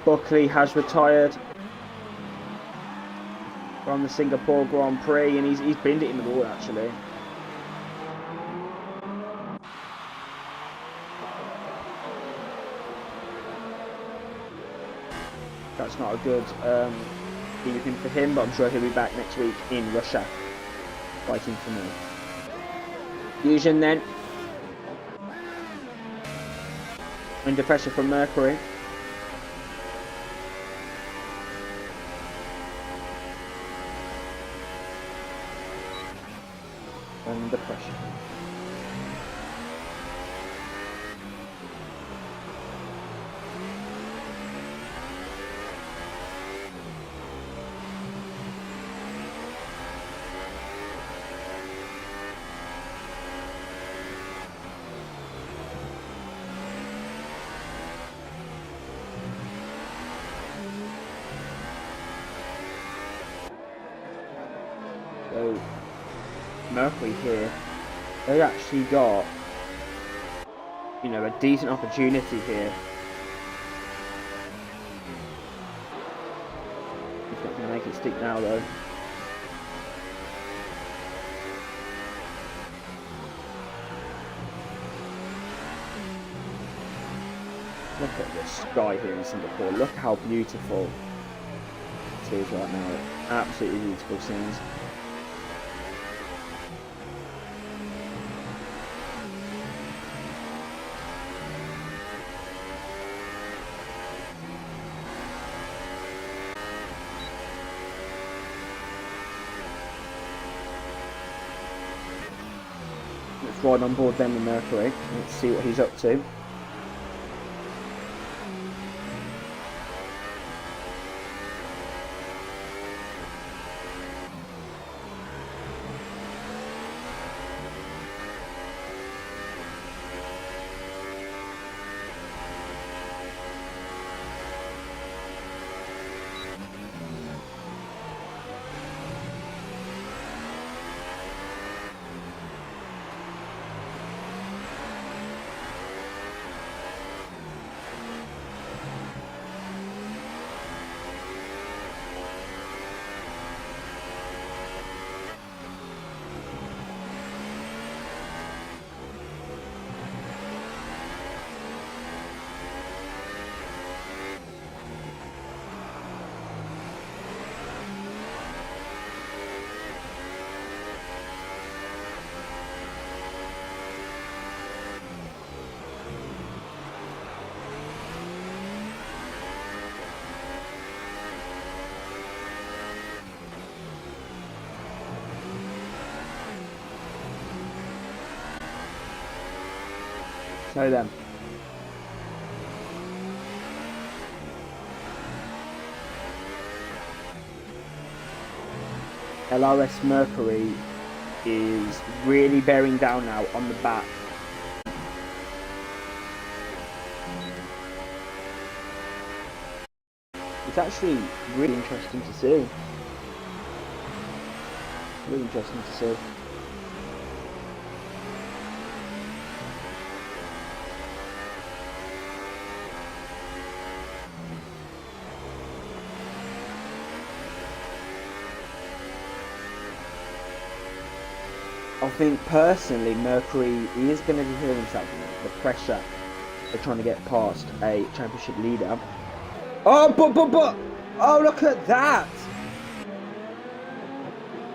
Buckley has retired from the Singapore Grand Prix, and he's binned it in the wall actually. That's not a good evening for him, but I'm sure he'll be back next week in Russia, fighting for more. Fusion then. Under pressure from Mercury. Under pressure. So Mercury here, they actually got, you know, a decent opportunity here. He's not going to make it stick now though. Look at the sky here in Singapore. Look how beautiful it is right now. Absolutely beautiful scenes. Let's ride on board then with Mercury. Let's see what he's up to. So then, LRS Mercury is really bearing down now on the back. It's actually really interesting to see. Really interesting to see. I think personally Mercury is going to be hearing something. The pressure of trying to get past a championship leader. Oh, but oh, look at that!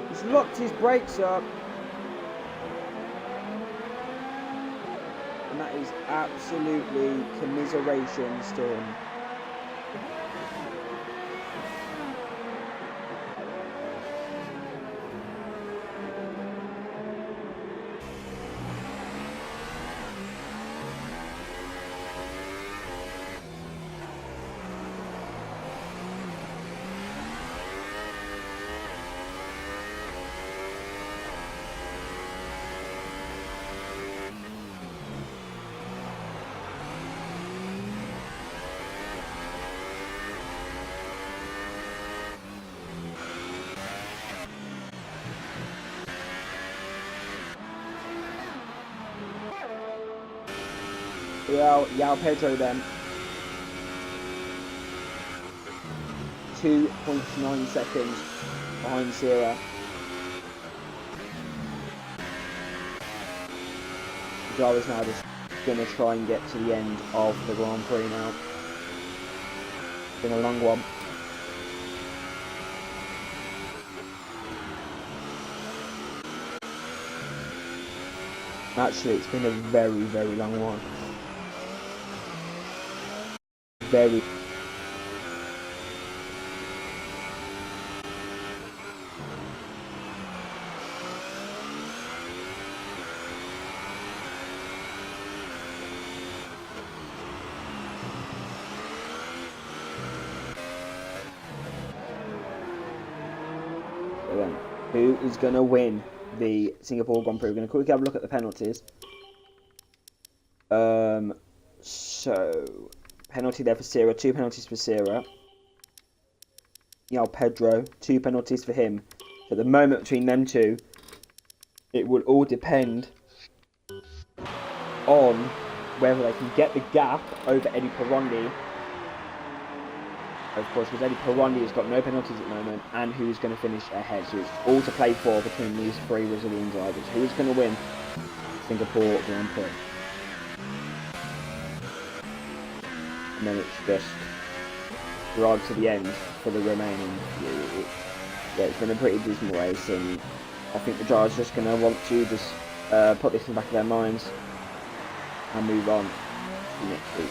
He's locked his brakes up, and that is absolutely commiserations to him. João Pedro then. 2.9 seconds behind Sierra. The driver's now just going to try and get to the end of the Grand Prix now. It's been a long one. Actually, it's been a very, very long one. Very. So then, who is going to win the Singapore Grand Prix? We're going to quickly have a look at the penalties. So penalty there for Sierra, 2 penalties for Sierra. João Pedro, 2 penalties for him. At the moment between them two, it would all depend on whether they can get the gap over Eddie Pironi. Of course, because Eddie Pironi has got no penalties at the moment, and who's going to finish ahead. So it's all to play for between these 3 Brazilian drivers. Who's going to win Singapore Grand Prix? And then it's just drive to the end for the remaining. Yeah, it's been a pretty dismal race, and I think the drivers just going to want to just put this in the back of their minds and move on to next week.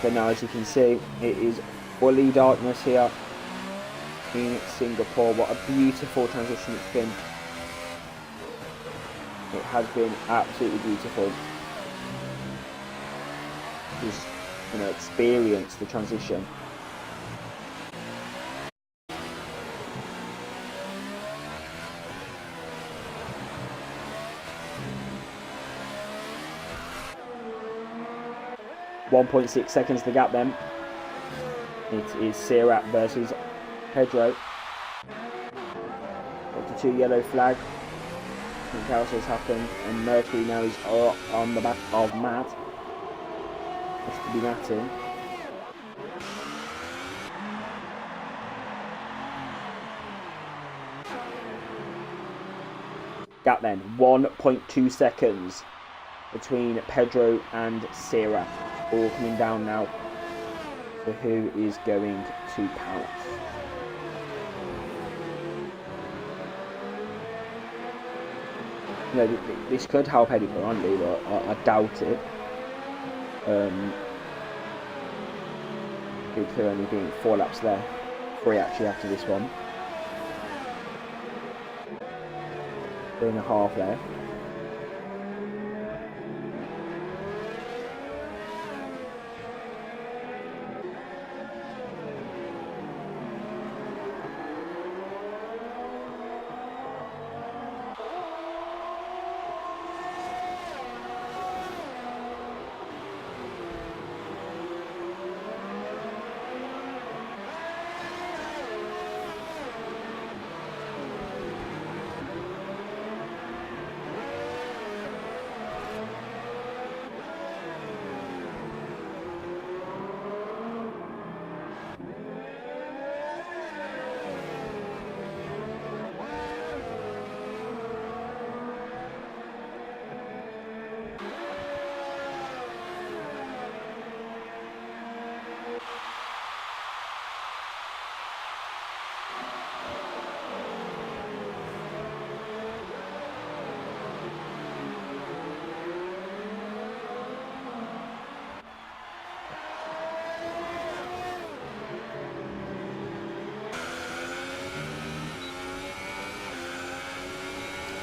But now, as you can see, it is fully darkness here in Singapore. What a beautiful transition it's been. It has been absolutely beautiful. Just, experience the transition. .6 seconds the gap then. It is Sierra versus Pedro. Got the 2 yellow flag. Something else has happened, and Mercury now is on the back of Matt. STB Martin. Gap then, 1.2 seconds between Pedro and Sierra. All coming down now for who is going to pounce. This could help Eddie Pironi, but I doubt it. It could only be 4 laps there. 3 actually after this one. 3.5 there.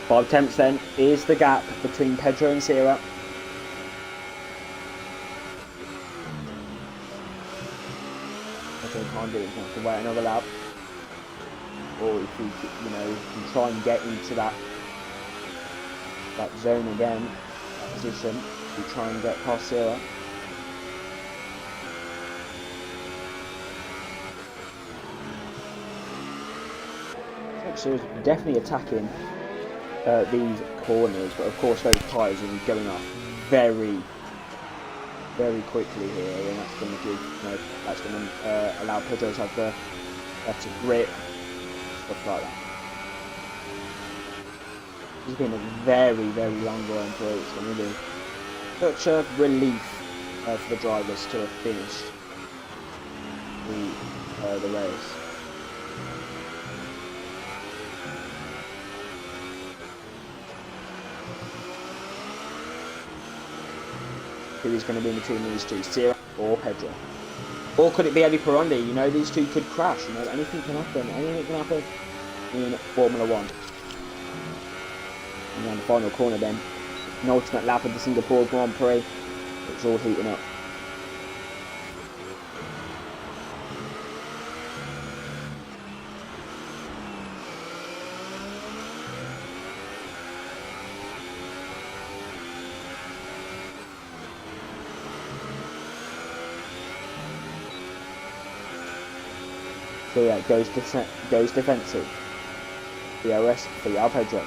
Five tenths then is the gap between Pedro and Sierra. can't do it, he's going to have to wait another lap. Or if we, can try and get into that zone again, that position, we try and get past Sierra. So it's definitely attacking these corners, but of course those tyres will be going up very, very quickly here, and that's going to give, that's going to allow Pedro to have the better grip, stuff like that. It's been a very, very long Grand Prix. It's going to be such a relief for the drivers to have finished the race. Who is going to be in between these two, Sierra or Pedro? Or could it be Eddie Pirondi? These two could crash. Anything can happen. Anything can happen in Formula One. And around the final corner then, an ultimate lap of the Singapore Grand Prix. It's all heating up. So yeah, goes defensive. DRS for Yao Pedro.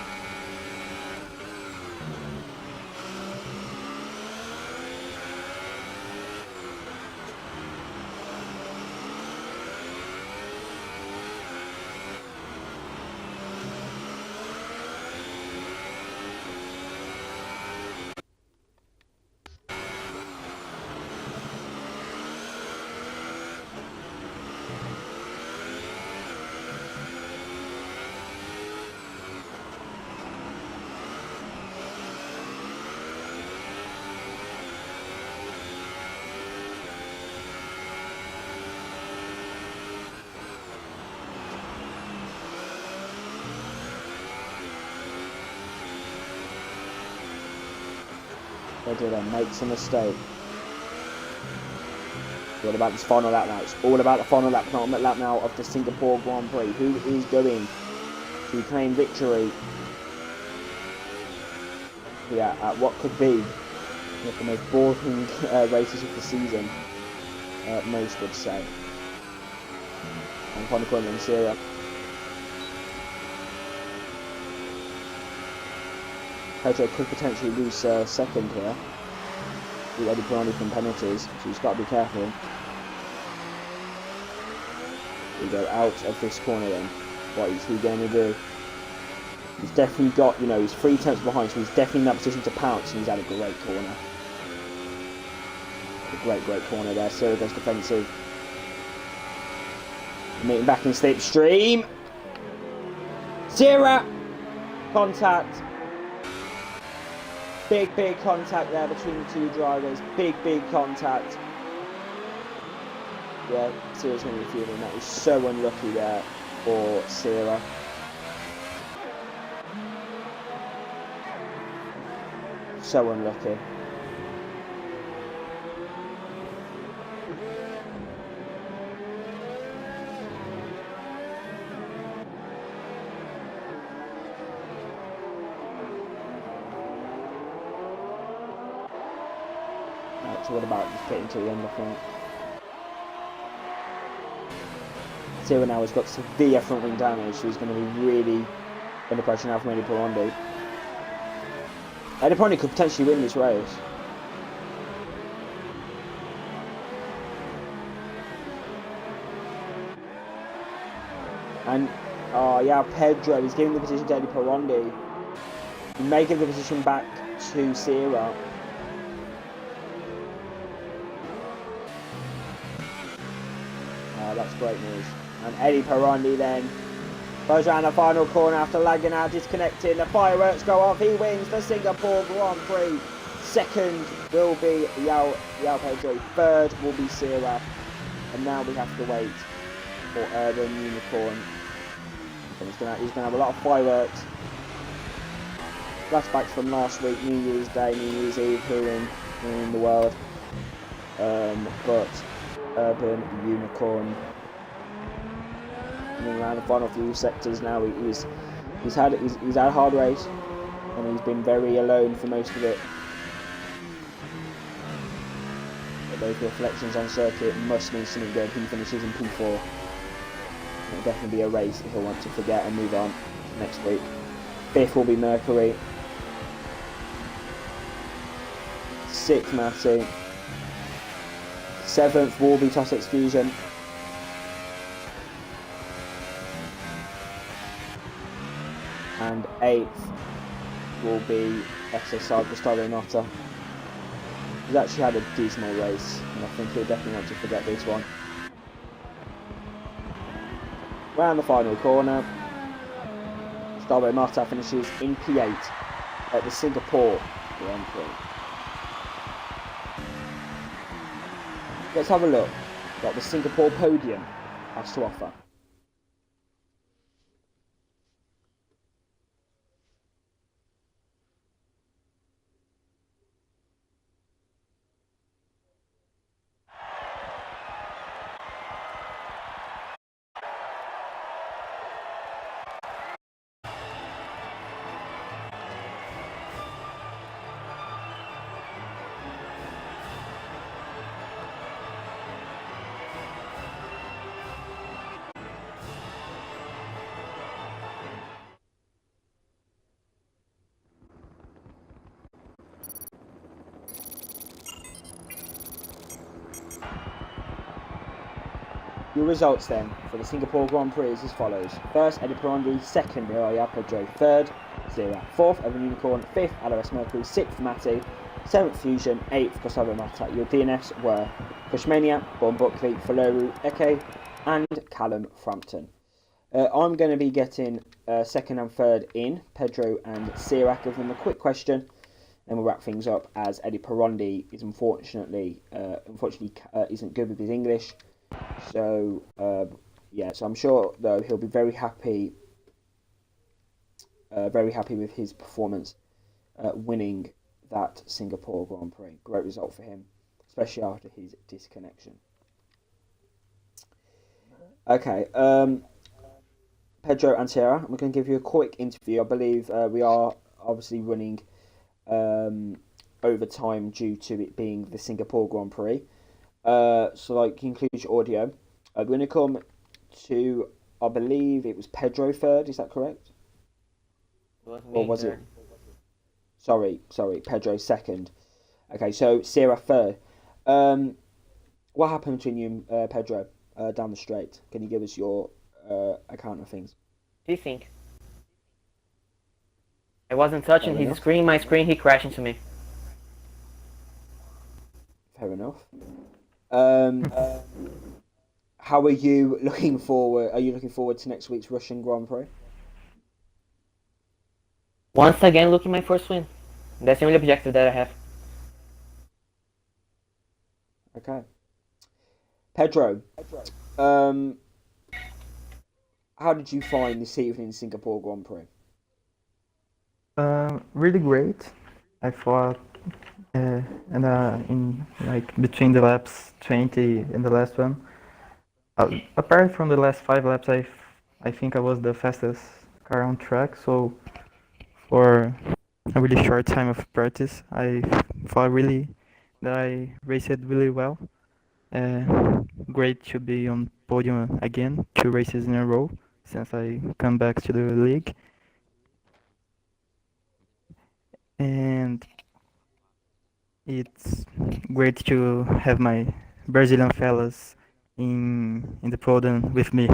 Pedro then makes a mistake. What about this final lap now? It's all about the final lap, penultimate lap now of the Singapore Grand Prix. Who is going to claim victory? Yeah, at what could be one of the most boring races of the season, most would say. And final corner in Sierra. Pedro could potentially lose second here. Be ready for only from penalties, so he's got to be careful. We go out of this corner then. What is he going to do? He's definitely got, he's 3 tenths behind, so he's definitely in that position to pounce, and he's had a great corner. A great corner there. Sierra goes defensive. Meeting back in slipstream. Sierra! Contact. Big contact there between the two drivers. Big contact. Yeah, Sierra's going to be feeling that. He's so unlucky there for Sierra. So unlucky. So what about just getting to the end, I think. Sierra now has got severe front wing damage, so he's going to be really under pressure now from Eddie Pirondi. Eddie Pirondi could potentially win this race. And, yeah, Pedro is giving the position to Eddie Pirondi. He may give the position back to Sierra. That's great news. And Eddie Pirondi then goes around the final corner after lagging out, disconnecting. The fireworks go off. He wins the Singapore Grand Prix. Second will be Yao Pedro. Third will be Sierra. And now we have to wait for Urban Unicorn. And he's going to have a lot of fireworks. Flashbacks from last week, New Year's Day, New Year's Eve here in the world. But Urban Unicorn coming around the final few sectors now. He's had a hard race, and he's been very alone for most of it. But those reflections on circuit must mean something good. He finishes in P4. It'll definitely be a race that he'll want to forget and move on next week. 5th will be Mercury. 6th Matty. 7th will be Tossex Fusion. And 8th will be SSR Gustavo Mota. He's actually had a dismal race, and I think he'll definitely want to forget this one. Round the final corner, Gustavo Mota finishes in P8 at the Singapore Grand Prix. Let's have a look at what the Singapore podium has to offer. Your results then for the Singapore Grand Prix is as follows. First, Eddie Perondi. Second, Mireia Pedro. Third, Zira. Fourth, Evan Unicorn. Fifth, LRS Mercury. Sixth, Matty. 7th, Fusion. 8th, Gustavo Mata. Your DNFs were Bushmania, Bon Buckley, Faloru, Eke, and Callum Frampton. I'm going to be getting 2nd and 3rd in, Pedro and Sirac. Give them a quick question, and we'll wrap things up as Eddie Perondi is unfortunately isn't good with his English. So so I'm sure though he'll be very happy with his performance, winning that Singapore Grand Prix. Great result for him, especially after his disconnection. Okay, Pedro and Sierra, I'm going to give you a quick interview. I believe we are obviously running over time due to it being the Singapore Grand Prix. So include your audio. We're going to come to, I believe it was Pedro third, is that correct? Or was it? Sorry, Pedro second. Okay, so Sierra third. What happened between you and Pedro down the straight? Can you give us your account of things? Do you think? I wasn't touching his screen, my screen, he crashed into me. Fair enough. How are you looking forward? Are you looking forward to next week's Russian Grand Prix? Once again, looking my first win. That's the only objective that I have. Okay. Pedro, how did you find this evening's Singapore Grand Prix? Really great. I thought, in between the laps 20 and the last one, apart from the last 5 laps, I think I was the fastest car on track. So for a really short time of practice, I thought really that I raced really well. Great to be on podium again, 2 races in a row since I come back to the league. And it's great to have my Brazilian fellas in the podium with me.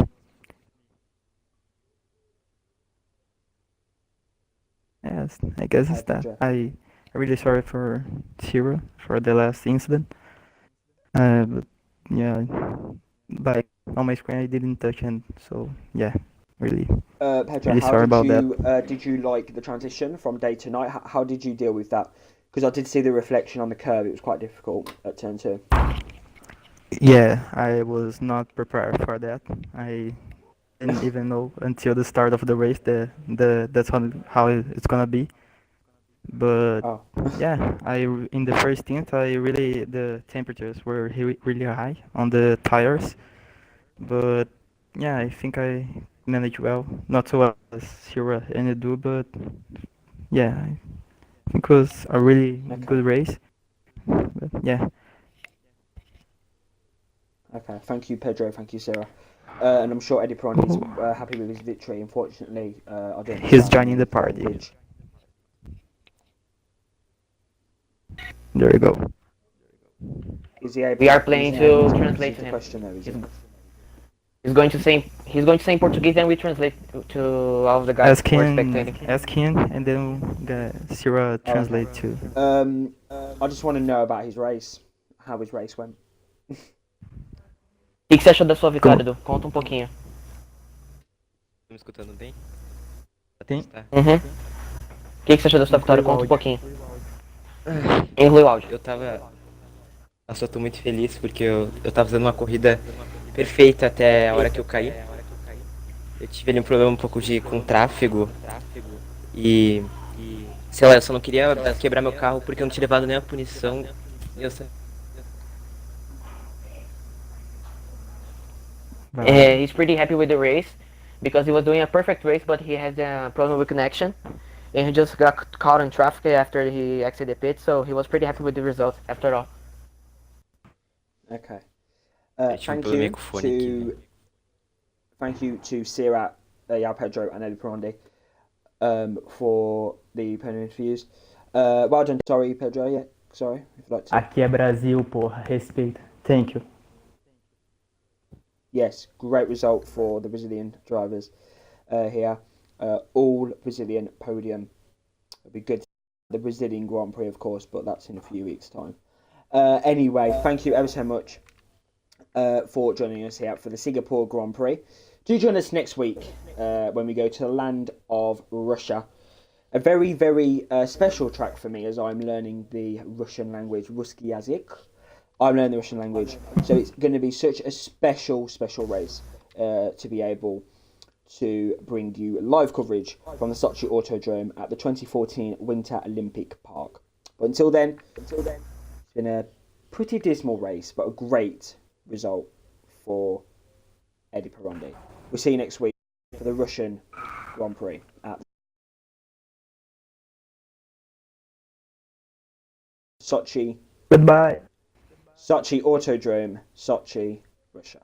Yes, I guess it's that. I'm really sorry for Ciro for the last incident. But yeah, like on my screen I didn't touch him, so yeah, really. Pedro, really sorry about that. Did you like the transition from day to night? How did you deal with that? Because I did see the reflection on the curve. It was quite difficult at turn 2. Yeah, I was not prepared for that. I didn't even know until the start of the race that's how it's gonna be. But yeah, in the first stint, the temperatures were really high on the tires, but Yeah, I think I managed well. Not so well as Shira and Edu, but yeah, I think it was a really Okay. good race. But yeah, Okay. Thank you, Pedro. Thank you, Sarah. And I'm sure Eddie Peron is oh, happy with his victory. Unfortunately, I don't he's understand joining the the party. language. There you go. Is he able? We are Is planning he able to to? This translate is to the him. question, though. Is He's, it? he's going to say in Portuguese, and we translate to all of the guys Ask who are him, spectating. ask him, and then Shira Oh, okay. translate too. I just want to know about his race, how his race went. O que você achou da sua vitória, Go. Edu? Conta um pouquinho. Tá me escutando bem? Pra Sim. testar. Uhum. O que você achou da sua Inclui vitória? o Conta um áudio. pouquinho. Enrolei o áudio. Eu tava. Nossa, eu tô muito feliz porque eu tava fazendo uma corrida perfeita até a hora que eu caí. Eu tive ali um problema um pouco com tráfego e. Sei lá, eu só não queria quebrar meu carro porque eu não tinha levado nenhuma punição. E eu Vai lá. He's pretty happy with the race because he was doing a perfect race, but he has a problem with connection. And he just got caught in traffic after he exited the pit, so he was pretty happy with the result after all. Okay. tive um Thank probleminha you com o fone aqui, velho. to Sirat, Yao Pedro, and Eddie Perondi for the panel interviews. Well done. Sorry, Pedro. Yeah, sorry. If you'd like to. Aqui é Brasil, porra. Respeita. Thank you. Yes, great result for the Brazilian drivers here. All Brazilian podium. It'll be good. The Brazilian Grand Prix, of course, but that's in a few weeks' time. Anyway, thank you ever so much for joining us here for the Singapore Grand Prix. Do join us next week when we go to the land of Russia. A very, very special track for me as I'm learning the Russian language, Ruski Yazik. I'm learning the Russian language, so it's going to be such a special, special race to be able to bring you live coverage from the Sochi Autodrome at the 2014 Winter Olympic Park. But until then, it's been a pretty dismal race, but a great result for Eddie Perondi. We'll see you next week for the Russian Grand Prix at Sochi Goodbye. Autodrome, Sochi, Russia.